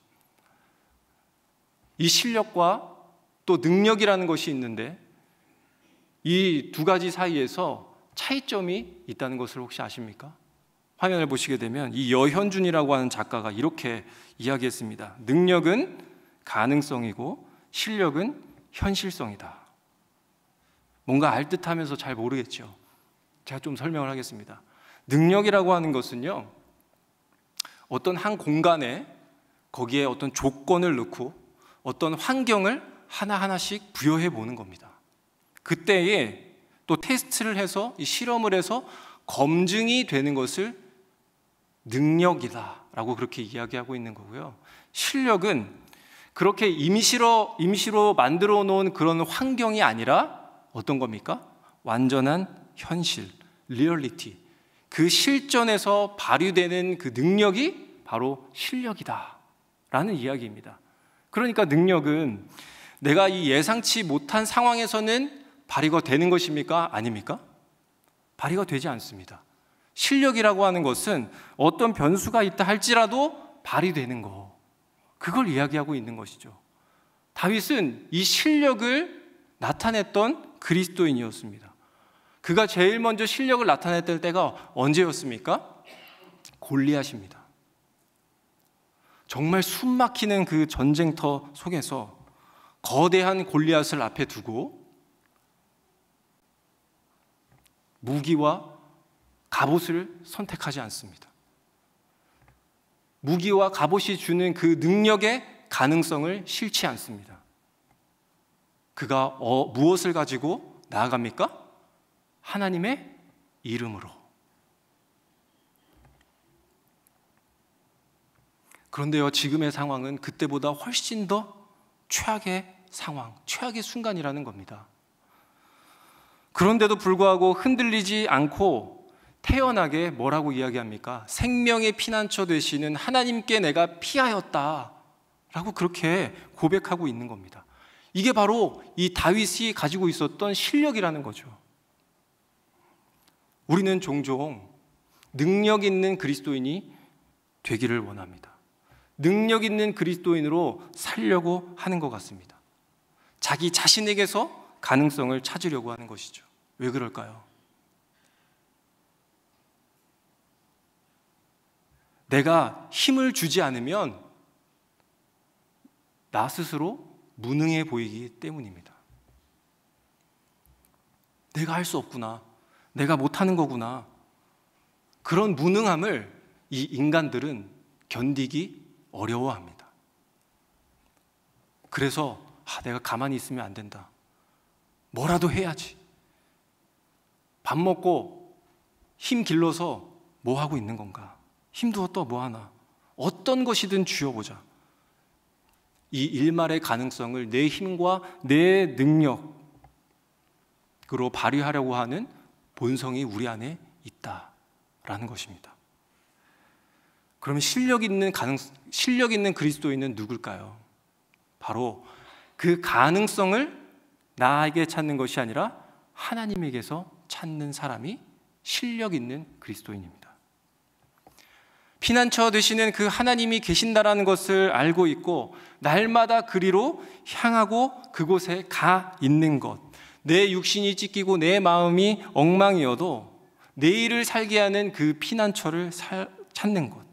S4: 이 실력과 또 능력이라는 것이 있는데 이 두 가지 사이에서 차이점이 있다는 것을 혹시 아십니까? 화면을 보시게 되면 이 여현준이라고 하는 작가가 이렇게 이야기했습니다. 능력은 가능성이고 실력은 현실성이다. 뭔가 알듯하면서 잘 모르겠죠. 제가 좀 설명을 하겠습니다. 능력이라고 하는 것은요, 어떤 한 공간에 거기에 어떤 조건을 넣고 어떤 환경을 하나하나씩 부여해 보는 겁니다. 그때에 또 테스트를 해서 이 실험을 해서 검증이 되는 것을 능력이다라고 그렇게 이야기하고 있는 거고요. 실력은 그렇게 임시로 만들어 놓은 그런 환경이 아니라 어떤 겁니까? 완전한 현실, 리얼리티. 그 실전에서 발휘되는 그 능력이 바로 실력이다라는 이야기입니다. 그러니까 능력은 내가 이 예상치 못한 상황에서는 발휘가 되는 것입니까? 아닙니까? 발휘가 되지 않습니다. 실력이라고 하는 것은 어떤 변수가 있다 할지라도 발휘되는 거, 그걸 이야기하고 있는 것이죠. 다윗은 이 실력을 나타냈던 그리스도인이었습니다. 그가 제일 먼저 실력을 나타냈던 때가 언제였습니까? 골리앗입니다. 정말 숨막히는 그 전쟁터 속에서 거대한 골리앗을 앞에 두고 무기와 갑옷을 선택하지 않습니다. 무기와 갑옷이 주는 그 능력의 가능성을 싫지 않습니다. 그가 무엇을 가지고 나아갑니까? 하나님의 이름으로. 그런데요, 지금의 상황은 그때보다 훨씬 더 최악의 상황, 최악의 순간이라는 겁니다. 그런데도 불구하고 흔들리지 않고 태연하게 뭐라고 이야기합니까? 생명의 피난처 되시는 하나님께 내가 피하였다 라고 그렇게 고백하고 있는 겁니다. 이게 바로 이 다윗이 가지고 있었던 실력이라는 거죠. 우리는 종종 능력 있는 그리스도인이 되기를 원합니다. 능력 있는 그리스도인으로 살려고 하는 것 같습니다. 자기 자신에게서 가능성을 찾으려고 하는 것이죠. 왜 그럴까요? 내가 힘을 주지 않으면 나 스스로 무능해 보이기 때문입니다. 내가 할 수 없구나. 내가 못하는 거구나. 그런 무능함을 이 인간들은 견디기 어려워합니다. 그래서 내가 가만히 있으면 안 된다. 뭐라도 해야지. 밥 먹고 힘 길러서 뭐 하고 있는 건가? 힘도 또 뭐 하나? 어떤 것이든 쥐어보자. 이 일말의 가능성을 내 힘과 내 능력으로 발휘하려고 하는 본성이 우리 안에 있다라는 것입니다. 그러면 실력 있는 그리스도인은 누굴까요? 바로 그 가능성을 나에게 찾는 것이 아니라 하나님에게서 찾는 사람이 실력 있는 그리스도인입니다. 피난처 되시는 그 하나님이 계신다라는 것을 알고 있고 날마다 그리로 향하고 그곳에 가 있는 것, 내 육신이 찢기고 내 마음이 엉망이어도 내일을 살게 하는 그 피난처를 찾는 것,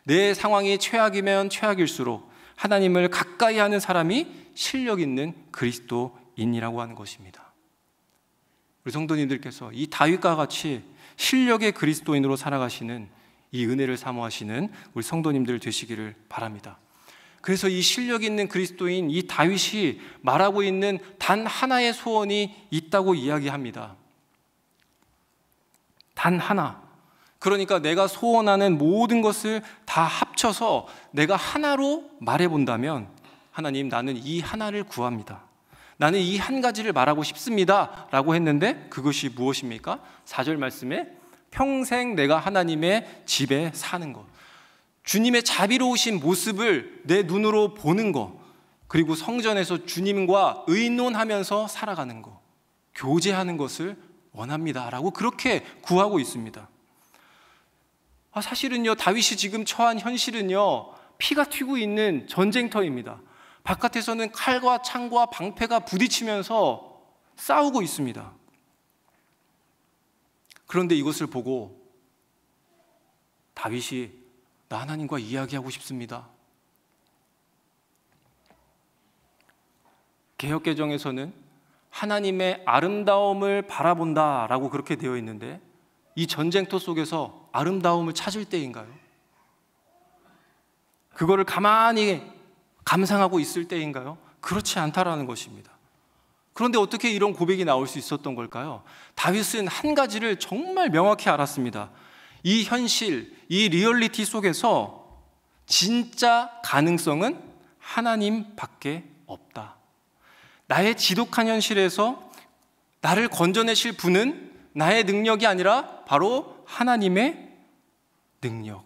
S4: 내 상황이 최악이면 최악일수록 하나님을 가까이 하는 사람이 실력 있는 그리스도인이라고 하는 것입니다. 우리 성도님들께서 이 다윗과 같이 실력의 그리스도인으로 살아가시는 이 은혜를 사모하시는 우리 성도님들 되시기를 바랍니다. 그래서 이 실력 있는 그리스도인 이 다윗이 말하고 있는 단 하나의 소원이 있다고 이야기합니다. 단 하나. 그러니까 내가 소원하는 모든 것을 다 합쳐서 내가 하나로 말해본다면 하나님, 나는 이 하나를 구합니다. 나는 이 한 가지를 말하고 싶습니다 라고 했는데 그것이 무엇입니까? 4절 말씀에 평생 내가 하나님의 집에 사는 것, 주님의 자비로우신 모습을 내 눈으로 보는 것, 그리고 성전에서 주님과 의논하면서 살아가는 것, 교제하는 것을 원합니다 라고 그렇게 구하고 있습니다. 사실은요, 다윗이 지금 처한 현실은요, 피가 튀고 있는 전쟁터입니다. 바깥에서는 칼과 창과 방패가 부딪히면서 싸우고 있습니다. 그런데 이것을 보고 다윗이 나 하나님과 이야기하고 싶습니다. 개역개정에서는 하나님의 아름다움을 바라본다라고 그렇게 되어 있는데 이 전쟁터 속에서 아름다움을 찾을 때인가요? 그거를 가만히 감상하고 있을 때인가요? 그렇지 않다라는 것입니다. 그런데 어떻게 이런 고백이 나올 수 있었던 걸까요? 다윗은 한 가지를 정말 명확히 알았습니다. 이 현실, 이 리얼리티 속에서 진짜 가능성은 하나님밖에 없다. 나의 지독한 현실에서 나를 건져내실 분은 나의 능력이 아니라 바로 하나님의 능력.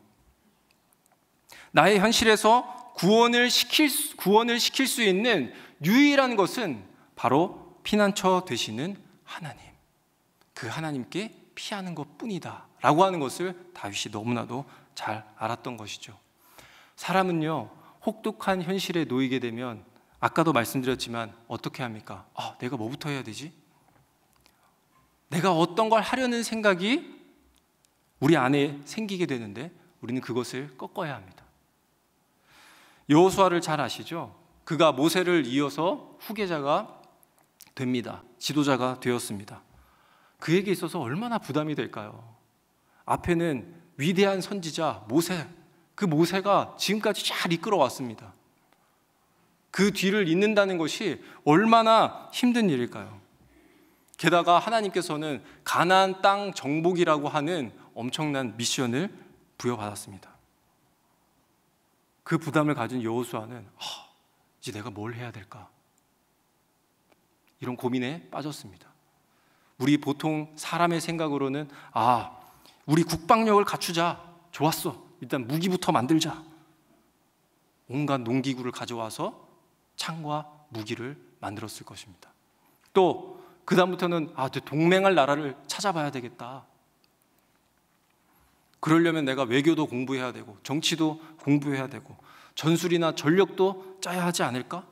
S4: 나의 현실에서 구원을 시킬 수 있는 유일한 것은 바로 피난처 되시는 하나님, 그 하나님께 피하는 것뿐이다 라고 하는 것을 다윗이 너무나도 잘 알았던 것이죠. 사람은요, 혹독한 현실에 놓이게 되면 아까도 말씀드렸지만 어떻게 합니까? 내가 뭐부터 해야 되지? 내가 어떤 걸 하려는 생각이 우리 안에 생기게 되는데 우리는 그것을 꺾어야 합니다. 여호수아를 잘 아시죠? 그가 모세를 이어서 후계자가 됩니다. 지도자가 되었습니다. 그에게 있어서 얼마나 부담이 될까요? 앞에는 위대한 선지자 모세, 그 모세가 지금까지 잘 이끌어왔습니다. 그 뒤를 잇는다는 것이 얼마나 힘든 일일까요? 게다가 하나님께서는 가나안 땅 정복이라고 하는 엄청난 미션을 부여받았습니다. 그 부담을 가진 여호수아는 이제 내가 뭘 해야 될까? 이런 고민에 빠졌습니다. 우리 보통 사람의 생각으로는 우리 국방력을 갖추자. 좋았어. 일단 무기부터 만들자. 온갖 농기구를 가져와서 창과 무기를 만들었을 것입니다. 또 그 다음부터는 동맹할 나라를 찾아봐야 되겠다. 그러려면 내가 외교도 공부해야 되고 정치도 공부해야 되고 전술이나 전력도 짜야 하지 않을까?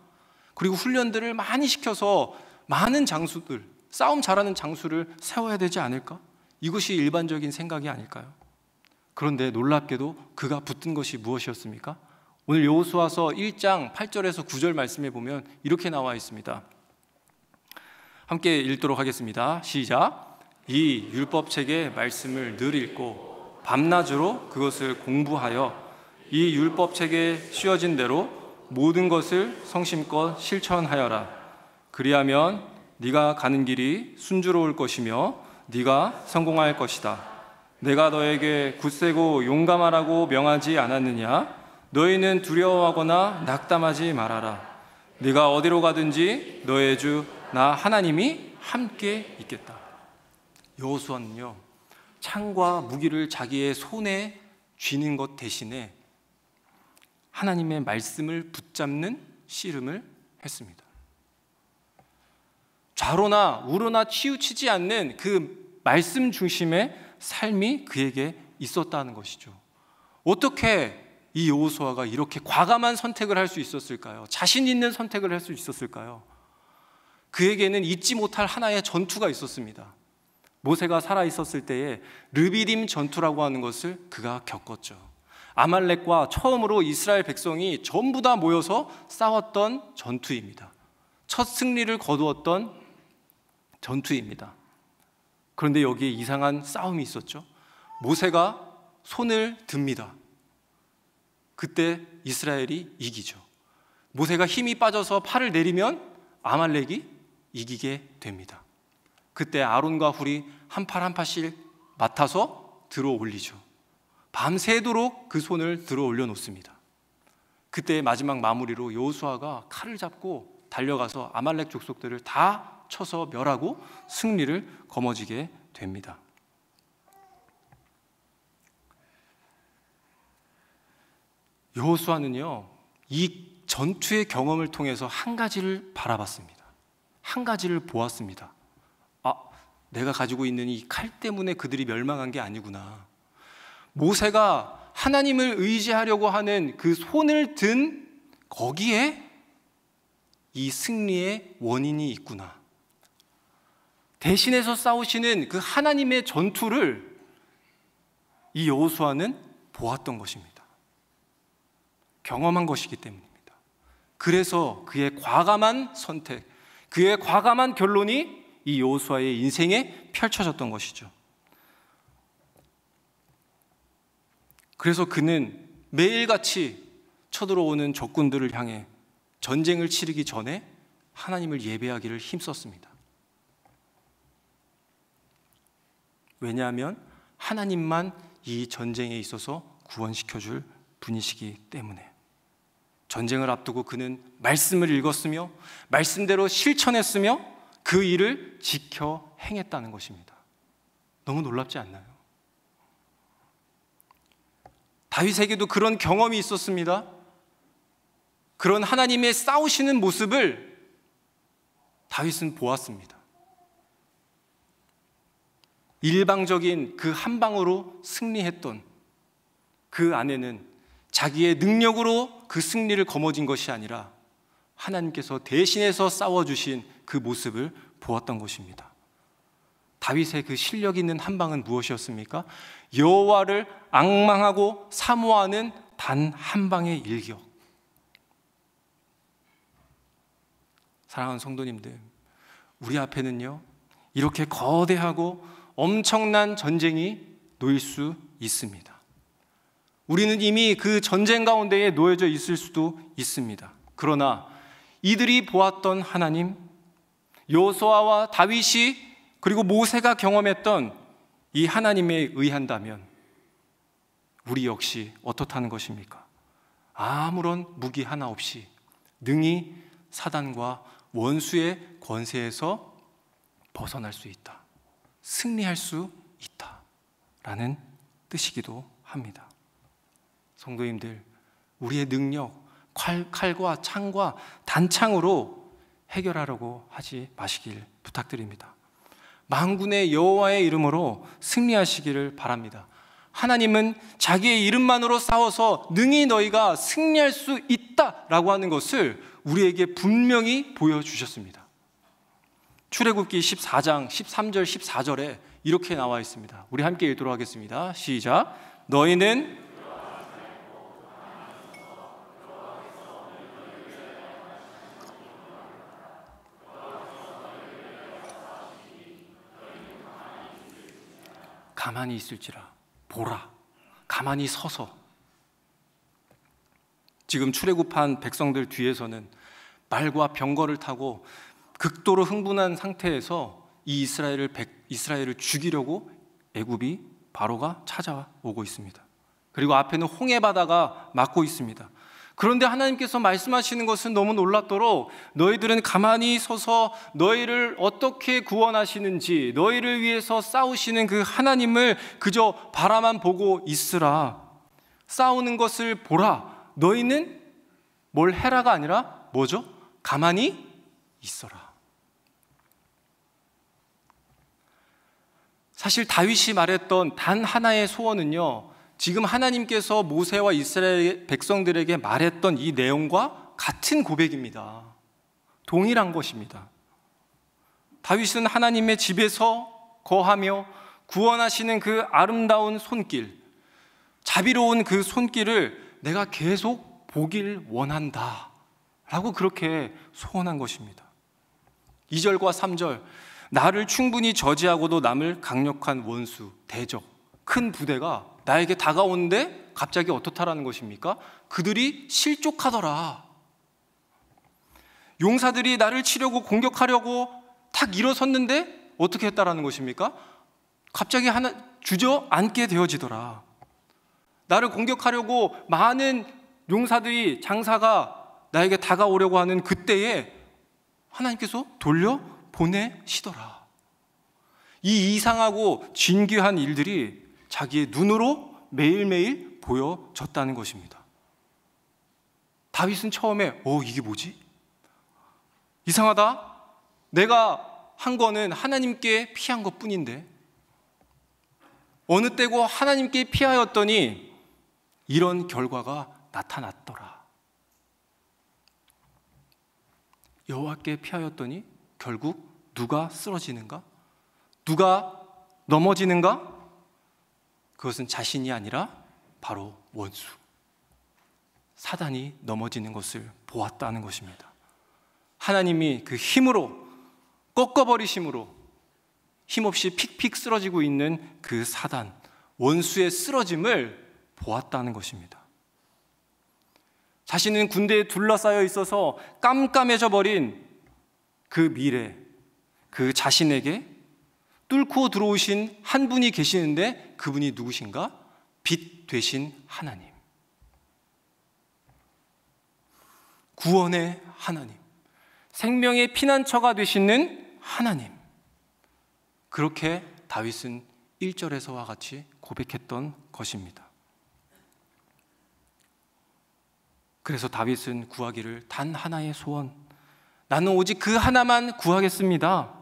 S4: 그리고 훈련들을 많이 시켜서 많은 장수들, 싸움 잘하는 장수를 세워야 되지 않을까? 이것이 일반적인 생각이 아닐까요? 그런데 놀랍게도 그가 붙든 것이 무엇이었습니까? 오늘 여호수아서 1장 8절에서 9절 말씀에 보면 이렇게 나와 있습니다. 함께 읽도록 하겠습니다. 시작. 이 율법책의 말씀을 늘 읽고 밤낮으로 그것을 공부하여 이 율법책에 씌워진 대로 모든 것을 성심껏 실천하여라. 그리하면 네가 가는 길이 순조로울 것이며 네가 성공할 것이다. 내가 너에게 굳세고 용감하라고 명하지 않았느냐? 너희는 두려워하거나 낙담하지 말아라. 네가 어디로 가든지 너의 주 나 하나님이 함께 있겠다. 여호수아는요, 창과 무기를 자기의 손에 쥐는 것 대신에 하나님의 말씀을 붙잡는 씨름을 했습니다. 좌로나 우로나 치우치지 않는 그 말씀 중심의 삶이 그에게 있었다는 것이죠. 어떻게 이 여호수아가 이렇게 과감한 선택을 할 수 있었을까요? 자신 있는 선택을 할 수 있었을까요? 그에게는 잊지 못할 하나의 전투가 있었습니다. 모세가 살아있었을 때에 르비딤 전투라고 하는 것을 그가 겪었죠. 아말렉과 처음으로 이스라엘 백성이 전부 다 모여서 싸웠던 전투입니다. 첫 승리를 거두었던 전투입니다. 그런데 여기에 이상한 싸움이 있었죠. 모세가 손을 듭니다. 그때 이스라엘이 이기죠. 모세가 힘이 빠져서 팔을 내리면 아말렉이 이기게 됩니다. 그때 아론과 훌이 한 팔 한 팔씩 맡아서 들어 올리죠. 밤새도록 그 손을 들어 올려 놓습니다. 그때 마지막 마무리로 여호수아가 칼을 잡고 달려가서 아말렉 족속들을 다 쳐서 멸하고 승리를 거머쥐게 됩니다. 여호수아는요, 이 전투의 경험을 통해서 한 가지를 바라봤습니다. 한 가지를 보았습니다. 내가 가지고 있는 이 칼 때문에 그들이 멸망한 게 아니구나. 모세가 하나님을 의지하려고 하는 그 손을 든 거기에 이 승리의 원인이 있구나. 대신해서 싸우시는 그 하나님의 전투를 이 여호수아는 보았던 것입니다. 경험한 것이기 때문입니다. 그래서 그의 과감한 선택, 그의 과감한 결론이 이 여호수아의 인생에 펼쳐졌던 것이죠. 그래서 그는 매일같이 쳐들어오는 적군들을 향해 전쟁을 치르기 전에 하나님을 예배하기를 힘썼습니다. 왜냐하면 하나님만 이 전쟁에 있어서 구원시켜줄 분이시기 때문에. 전쟁을 앞두고 그는 말씀을 읽었으며 말씀대로 실천했으며 그 일을 지켜 행했다는 것입니다. 너무 놀랍지 않나요? 다윗에게도 그런 경험이 있었습니다. 그런 하나님의 싸우시는 모습을 다윗은 보았습니다. 일방적인 그 한 방으로 승리했던 그 안에는 자기의 능력으로 그 승리를 거머쥔 것이 아니라 하나님께서 대신해서 싸워주신 그 모습을 보았던 것입니다. 다윗의 그 실력 있는 한 방은 무엇이었습니까? 여호와를 앙망하고 사모하는 단 한 방의 일격. 사랑하는 성도님들, 우리 앞에는요, 이렇게 거대하고 엄청난 전쟁이 놓일 수 있습니다. 우리는 이미 그 전쟁 가운데에 놓여져 있을 수도 있습니다. 그러나 이들이 보았던 하나님, 여호수아와 다윗이 그리고 모세가 경험했던 이 하나님에 의한다면 우리 역시 어떻다는 것입니까? 아무런 무기 하나 없이 능히 사단과 원수의 권세에서 벗어날 수 있다. 승리할 수 있다라는 뜻이기도 합니다. 성도님들, 우리의 능력, 칼과 창과 단창으로 해결하려고 하지 마시길 부탁드립니다. 만군의 여호와의 이름으로 승리하시기를 바랍니다. 하나님은 자기의 이름만으로 싸워서 능히 너희가 승리할 수 있다라고 하는 것을 우리에게 분명히 보여주셨습니다. 출애굽기 14장 13절 14절에 이렇게 나와 있습니다. 우리 함께 읽도록 하겠습니다. 시작. 너희는 가만히 있을지라 보라. 가만히 서서. 지금 출애굽한 백성들 뒤에서는 말과 병거를 타고 극도로 흥분한 상태에서 이 이스라엘을 죽이려고 애굽이 바로가 찾아오고 있습니다. 그리고 앞에는 홍해 바다가 막고 있습니다. 그런데 하나님께서 말씀하시는 것은 너무 놀랍도록 너희들은 가만히 서서 너희를 어떻게 구원하시는지, 너희를 위해서 싸우시는 그 하나님을 그저 바라만 보고 있으라. 싸우는 것을 보라. 너희는 뭘 해라가 아니라 뭐죠? 가만히 있어라. 사실 다윗이 말했던 단 하나의 소원은요, 지금 하나님께서 모세와 이스라엘 백성들에게 말했던 이 내용과 같은 고백입니다. 동일한 것입니다. 다윗은 하나님의 집에서 거하며 구원하시는 그 아름다운 손길, 자비로운 그 손길을 내가 계속 보길 원한다 라고 그렇게 소원한 것입니다. 2절과 3절, 나를 충분히 저지하고도 남을 강력한 원수, 대적, 큰 부대가 나에게 다가오는데 갑자기 어떻다라는 것입니까? 그들이 실족하더라. 용사들이 나를 치려고 공격하려고 탁 일어섰는데 어떻게 했다라는 것입니까? 갑자기 주저앉게 되어지더라. 나를 공격하려고 많은 용사들이, 장사가 나에게 다가오려고 하는 그때에 하나님께서 돌려보내시더라. 이 이상하고 진귀한 일들이 자기의 눈으로 매일매일 보여졌다는 것입니다. 다윗은 처음에 이게 뭐지? 이상하다. 내가 한 거는 하나님께 피한 것뿐인데 어느 때고 하나님께 피하였더니 이런 결과가 나타났더라. 여호와께 피하였더니 결국 누가 쓰러지는가? 누가 넘어지는가? 그것은 자신이 아니라 바로 원수, 사단이 넘어지는 것을 보았다는 것입니다. 하나님이 그 힘으로 꺾어버리심으로 힘없이 픽픽 쓰러지고 있는 그 사단, 원수의 쓰러짐을 보았다는 것입니다. 자신은 군대에 둘러싸여 있어서 깜깜해져 버린 그 미래, 그 자신에게 뚫고 들어오신 한 분이 계시는데 그분이 누구신가? 빛 되신 하나님, 구원의 하나님, 생명의 피난처가 되시는 하나님. 그렇게 다윗은 1절에서와 같이 고백했던 것입니다. 그래서 다윗은 구하기를 단 하나의 소원, 나는 오직 그 하나만 구하겠습니다.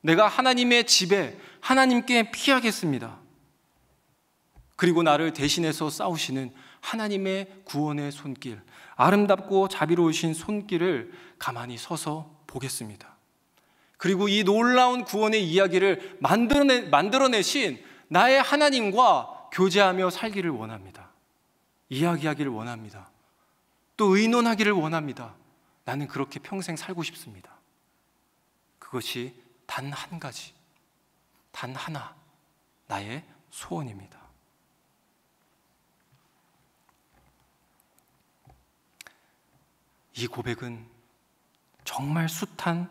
S4: 내가 하나님의 집에 하나님께 피하겠습니다. 그리고 나를 대신해서 싸우시는 하나님의 구원의 손길, 아름답고 자비로우신 손길을 가만히 서서 보겠습니다. 그리고 이 놀라운 구원의 이야기를 만들어내신 나의 하나님과 교제하며 살기를 원합니다. 이야기하기를 원합니다. 또 의논하기를 원합니다. 나는 그렇게 평생 살고 싶습니다. 그것이 단 한 가지, 단 하나, 나의 소원입니다. 이 고백은 정말 숱한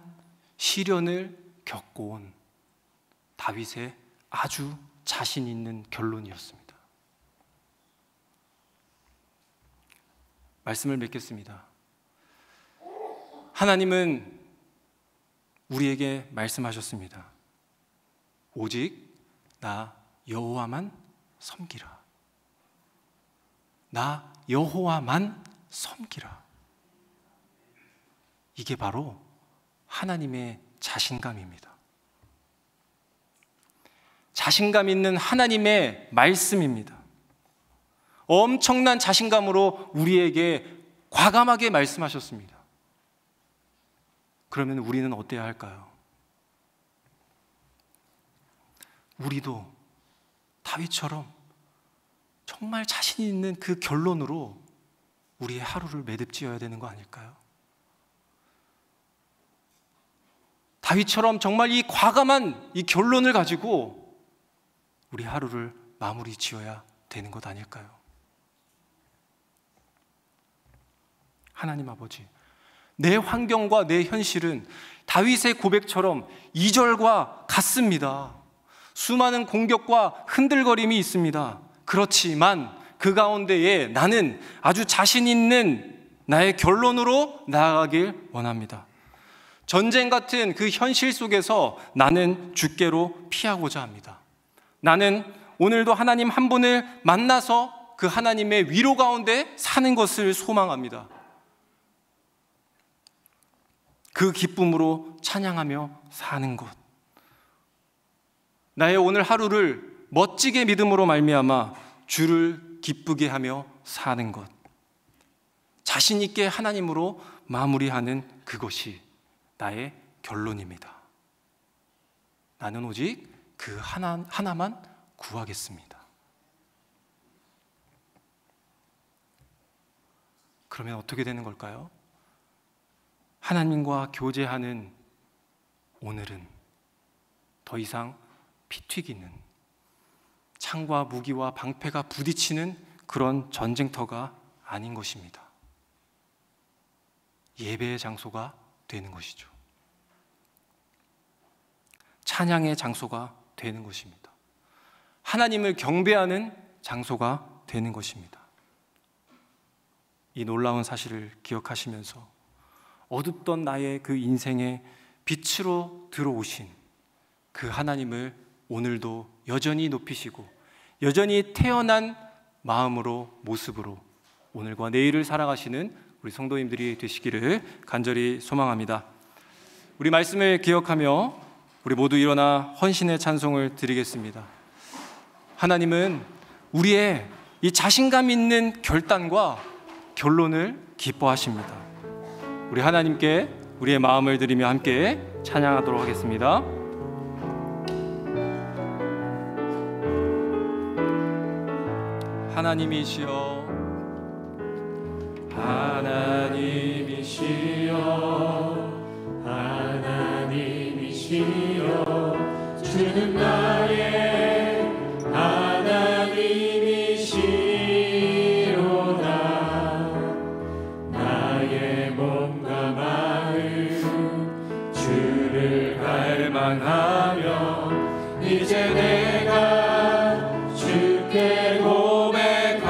S4: 시련을 겪고 온 다윗의 아주 자신 있는 결론이었습니다. 말씀을 맺겠습니다. 하나님은 우리에게 말씀하셨습니다. 오직 나 여호와만 섬기라. 나 여호와만 섬기라. 이게 바로 하나님의 자신감입니다. 자신감 있는 하나님의 말씀입니다. 엄청난 자신감으로 우리에게 과감하게 말씀하셨습니다. 그러면 우리는 어때야 할까요? 우리도 다윗처럼 정말 자신 있는 그 결론으로 우리의 하루를 매듭지어야 되는 거 아닐까요? 다윗처럼 정말 이 과감한 이 결론을 가지고 우리 하루를 마무리 지어야 되는 것 아닐까요? 하나님 아버지, 내 환경과 내 현실은 다윗의 고백처럼 이절과 같습니다. 수많은 공격과 흔들거림이 있습니다. 그렇지만 그 가운데에 나는 아주 자신 있는 나의 결론으로 나아가길 원합니다. 전쟁 같은 그 현실 속에서 나는 주께로 피하고자 합니다. 나는 오늘도 하나님 한 분을 만나서 그 하나님의 위로 가운데 사는 것을 소망합니다. 그 기쁨으로 찬양하며 사는 것, 나의 오늘 하루를 멋지게 믿음으로 말미암아 주를 기쁘게 하며 사는 것, 자신 있게 하나님으로 마무리하는 그것이 나의 결론입니다. 나는 오직 그 하나만 구하겠습니다. 그러면 어떻게 되는 걸까요? 하나님과 교제하는 오늘은 더 이상 피 튀기는, 창과 무기와 방패가 부딪히는 그런 전쟁터가 아닌 것입니다. 예배의 장소가 되는 것이죠. 찬양의 장소가 되는 것입니다. 하나님을 경배하는 장소가 되는 것입니다. 이 놀라운 사실을 기억하시면서 어둡던 나의 그 인생의 빛으로 들어오신 그 하나님을 오늘도 여전히 높이시고 여전히 태어난 마음으로, 모습으로 오늘과 내일을 살아가시는 우리 성도님들이 되시기를 간절히 소망합니다. 우리 말씀을 기억하며 우리 모두 일어나 헌신의 찬송을 드리겠습니다. 하나님은 우리의 이 자신감 있는 결단과 결론을 기뻐하십니다. 우리 하나님께 우리의 마음을 드리며 함께 찬양하도록 하겠습니다. 하나님이시여,
S2: 하나님이시여, 하나님이시여, 주는 나의 하나님이시로다. 나의 몸과 마음 주를 갈망하며 이제 내가 주께 고백하는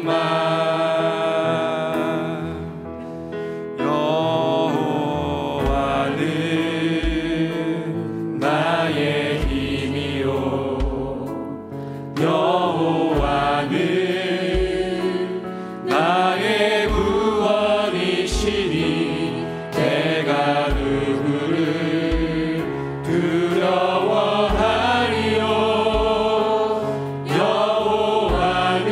S2: 말. 여호와는 나의 힘이요, 여호와는 나의 구원이시니 내가 누구를 두려워하리요. 여호와는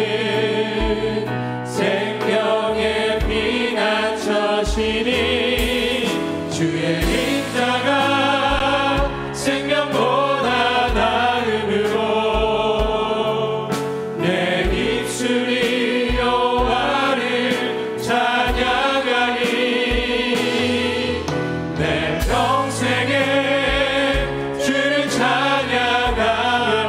S2: 생명의 피난처시니 주의 인자가 생명보다 나음으로 내 입술이 여호와를 찬양하니 내 평생에 주를 찬양하며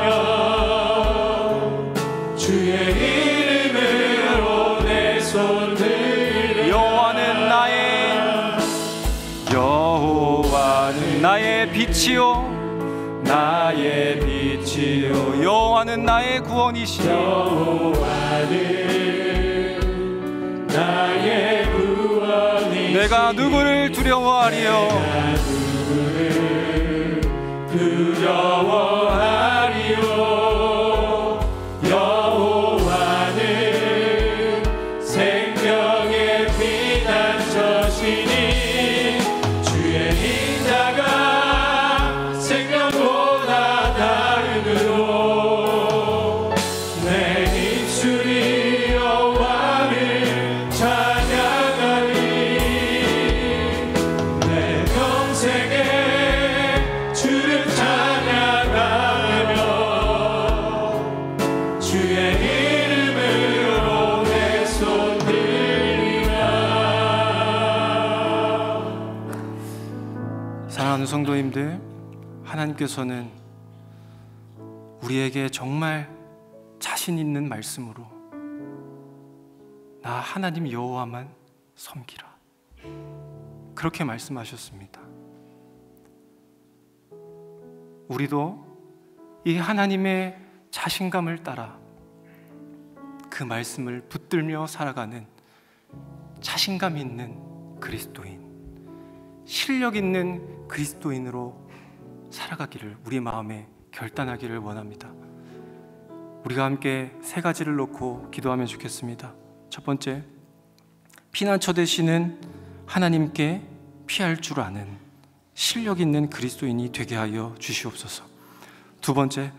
S2: 주의 이름으로 내 손 들려.
S4: 여호와는 나의 빛이요, 나의 빛이요, 여호와는 나의 구원이시여.
S2: 여호와는 나의 구원이시니
S4: 내가 누구를 두려워하리요
S2: 두려워하리요 여호와는 생명의 피난처시니 주의 인자가 생명보다 다름으로 내 입술이 여호와를 찬양하리 내 평생에 주를 찬양하며 주의 이름으로 내 손 들리라.
S4: 사랑하는 성도님들, 하나님께서는 우리에게 정말 자신 있는 말씀으로 나 하나님 여호와만 섬기라 그렇게 말씀하셨습니다. 우리도 이 하나님의 자신감을 따라 그 말씀을 붙들며 살아가는 자신감 있는 그리스도인, 실력 있는 그리스도인으로 살아가기를 우리 마음에 결단하기를 원합니다. 우리가 함께 세 가지를 놓고 기도하면 좋겠습니다. 첫 번째, 피난처 되시는 하나님께 피할 줄 아는 실력 있는 그리스도인이 되게 하여 주시옵소서. 두 번째,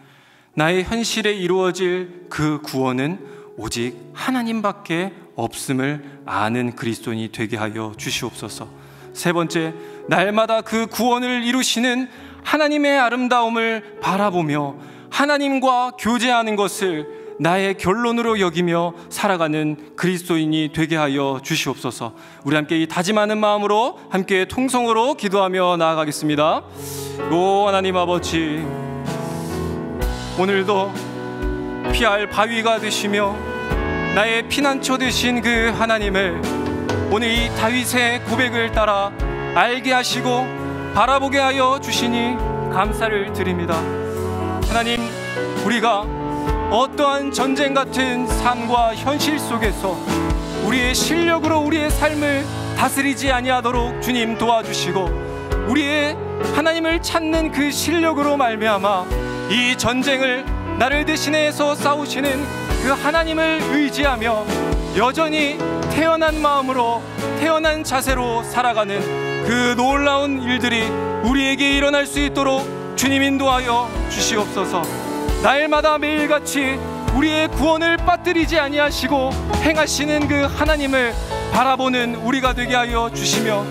S4: 나의 현실에 이루어질 그 구원은 오직 하나님밖에 없음을 아는 그리스도인이 되게 하여 주시옵소서. 세 번째, 날마다 그 구원을 이루시는 하나님의 아름다움을 바라보며 하나님과 교제하는 것을 나의 결론으로 여기며 살아가는 그리스도인이 되게 하여 주시옵소서. 우리 함께 이 다짐하는 마음으로 함께 통성으로 기도하며 나아가겠습니다. 오 하나님 아버지, 오늘도 피할 바위가 되시며 나의 피난처 되신 그 하나님을 오늘 이 다윗의 고백을 따라 알게 하시고 바라보게 하여 주시니 감사를 드립니다. 하나님, 우리가 어떠한 전쟁 같은 삶과 현실 속에서 우리의 실력으로 우리의 삶을 다스리지 아니하도록 주님 도와주시고, 우리의 하나님을 찾는 그 실력으로 말미암아 이 전쟁을 나를 대신해서 싸우시는 그 하나님을 의지하며 여전히 태어난 마음으로 태어난 자세로 살아가는 그 놀라운 일들이 우리에게 일어날 수 있도록 주님 인도하여 주시옵소서. 날마다 매일같이 우리의 구원을 빠뜨리지 아니하시고 행하시는 그 하나님을 바라보는 우리가 되게 하여 주시며,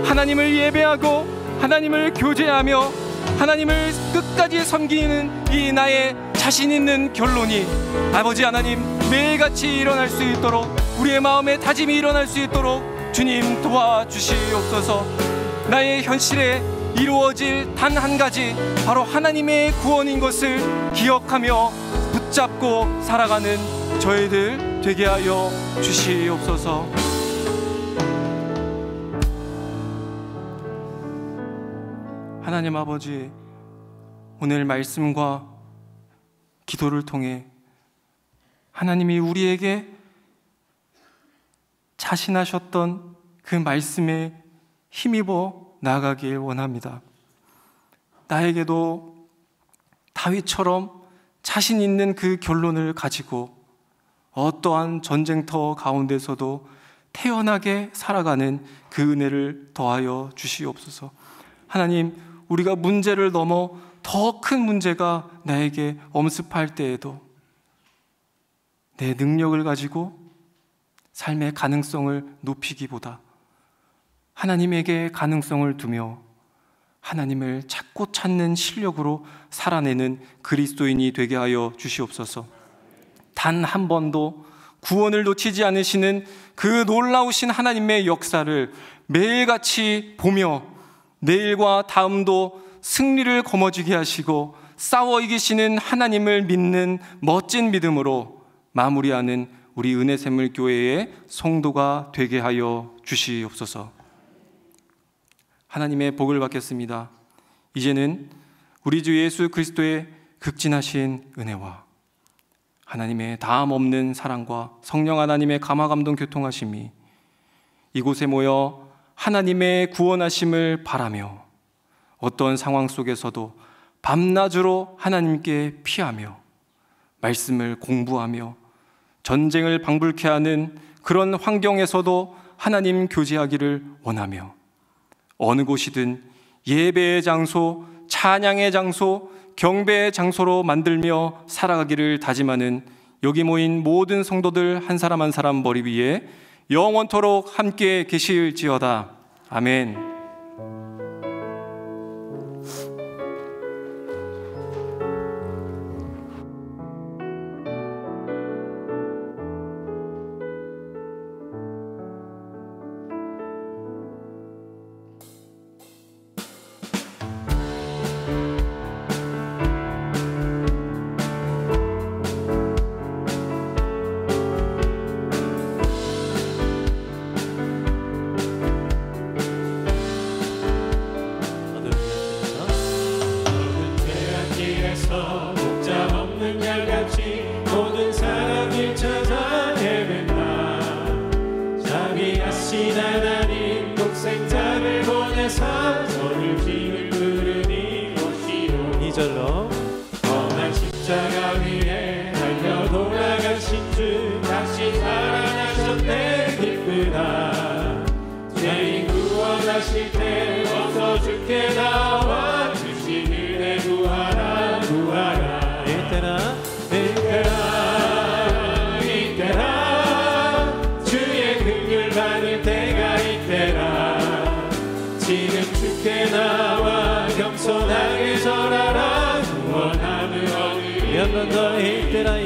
S4: 하나님을 예배하고 하나님을 교제하며 하나님을 끝까지 섬기는 이 나의 자신 있는 결론이 아버지 하나님 매일같이 일어날 수 있도록, 우리의 마음에 다짐이 일어날 수 있도록 주님 도와주시옵소서. 나의 현실에 이루어질 단 한 가지, 바로 하나님의 구원인 것을 기억하며 붙잡고 살아가는 저희들 되게 하여 주시옵소서. 하나님 아버지, 오늘 말씀과 기도를 통해 하나님이 우리에게 자신하셨던 그 말씀에 힘입어 나아가길 원합니다. 나에게도 다윗처럼 자신 있는 그 결론을 가지고 어떠한 전쟁터 가운데서도 태연하게 살아가는 그 은혜를 더하여 주시옵소서. 하나님, 우리가 문제를 넘어 더 큰 문제가 나에게 엄습할 때에도 내 능력을 가지고 삶의 가능성을 높이기보다 하나님에게 가능성을 두며 하나님을 찾고 찾는 실력으로 살아내는 그리스도인이 되게 하여 주시옵소서. 단 한 번도 구원을 놓치지 않으시는 그 놀라우신 하나님의 역사를 매일같이 보며 내일과 다음도 승리를 거머쥐게 하시고 싸워 이기시는 하나님을 믿는 멋진 믿음으로 마무리하는 우리 은혜샘물교회의 성도가 되게 하여 주시옵소서. 하나님의 복을 받겠습니다. 이제는 우리 주 예수 그리스도의 극진하신 은혜와 하나님의 다함 없는 사랑과 성령 하나님의 감화 감동 교통하심이 이곳에 모여 하나님의 구원하심을 바라며 어떤 상황 속에서도 밤낮으로 하나님께 피하며 말씀을 공부하며 전쟁을 방불케 하는 그런 환경에서도 하나님 교제하기를 원하며 어느 곳이든 예배의 장소, 찬양의 장소, 경배의 장소로 만들며 살아가기를 다짐하는 여기 모인 모든 성도들 한 사람 한 사람 머리 위에 영원토록 함께 계실지어다. 아멘.
S2: 험한 십자가 위에 달려 돌아가신 주 다시 살아나셨네 기쁘다. 죄인 구원하실 때 어서 주께 나와 주신 은혜 구하라 구하라. 이때라 주의 긍휼 받을 때가 이때라. 지금 주께 나와 겸손하게 절하라. 구원함을 얻으리. 한 번 더 이때라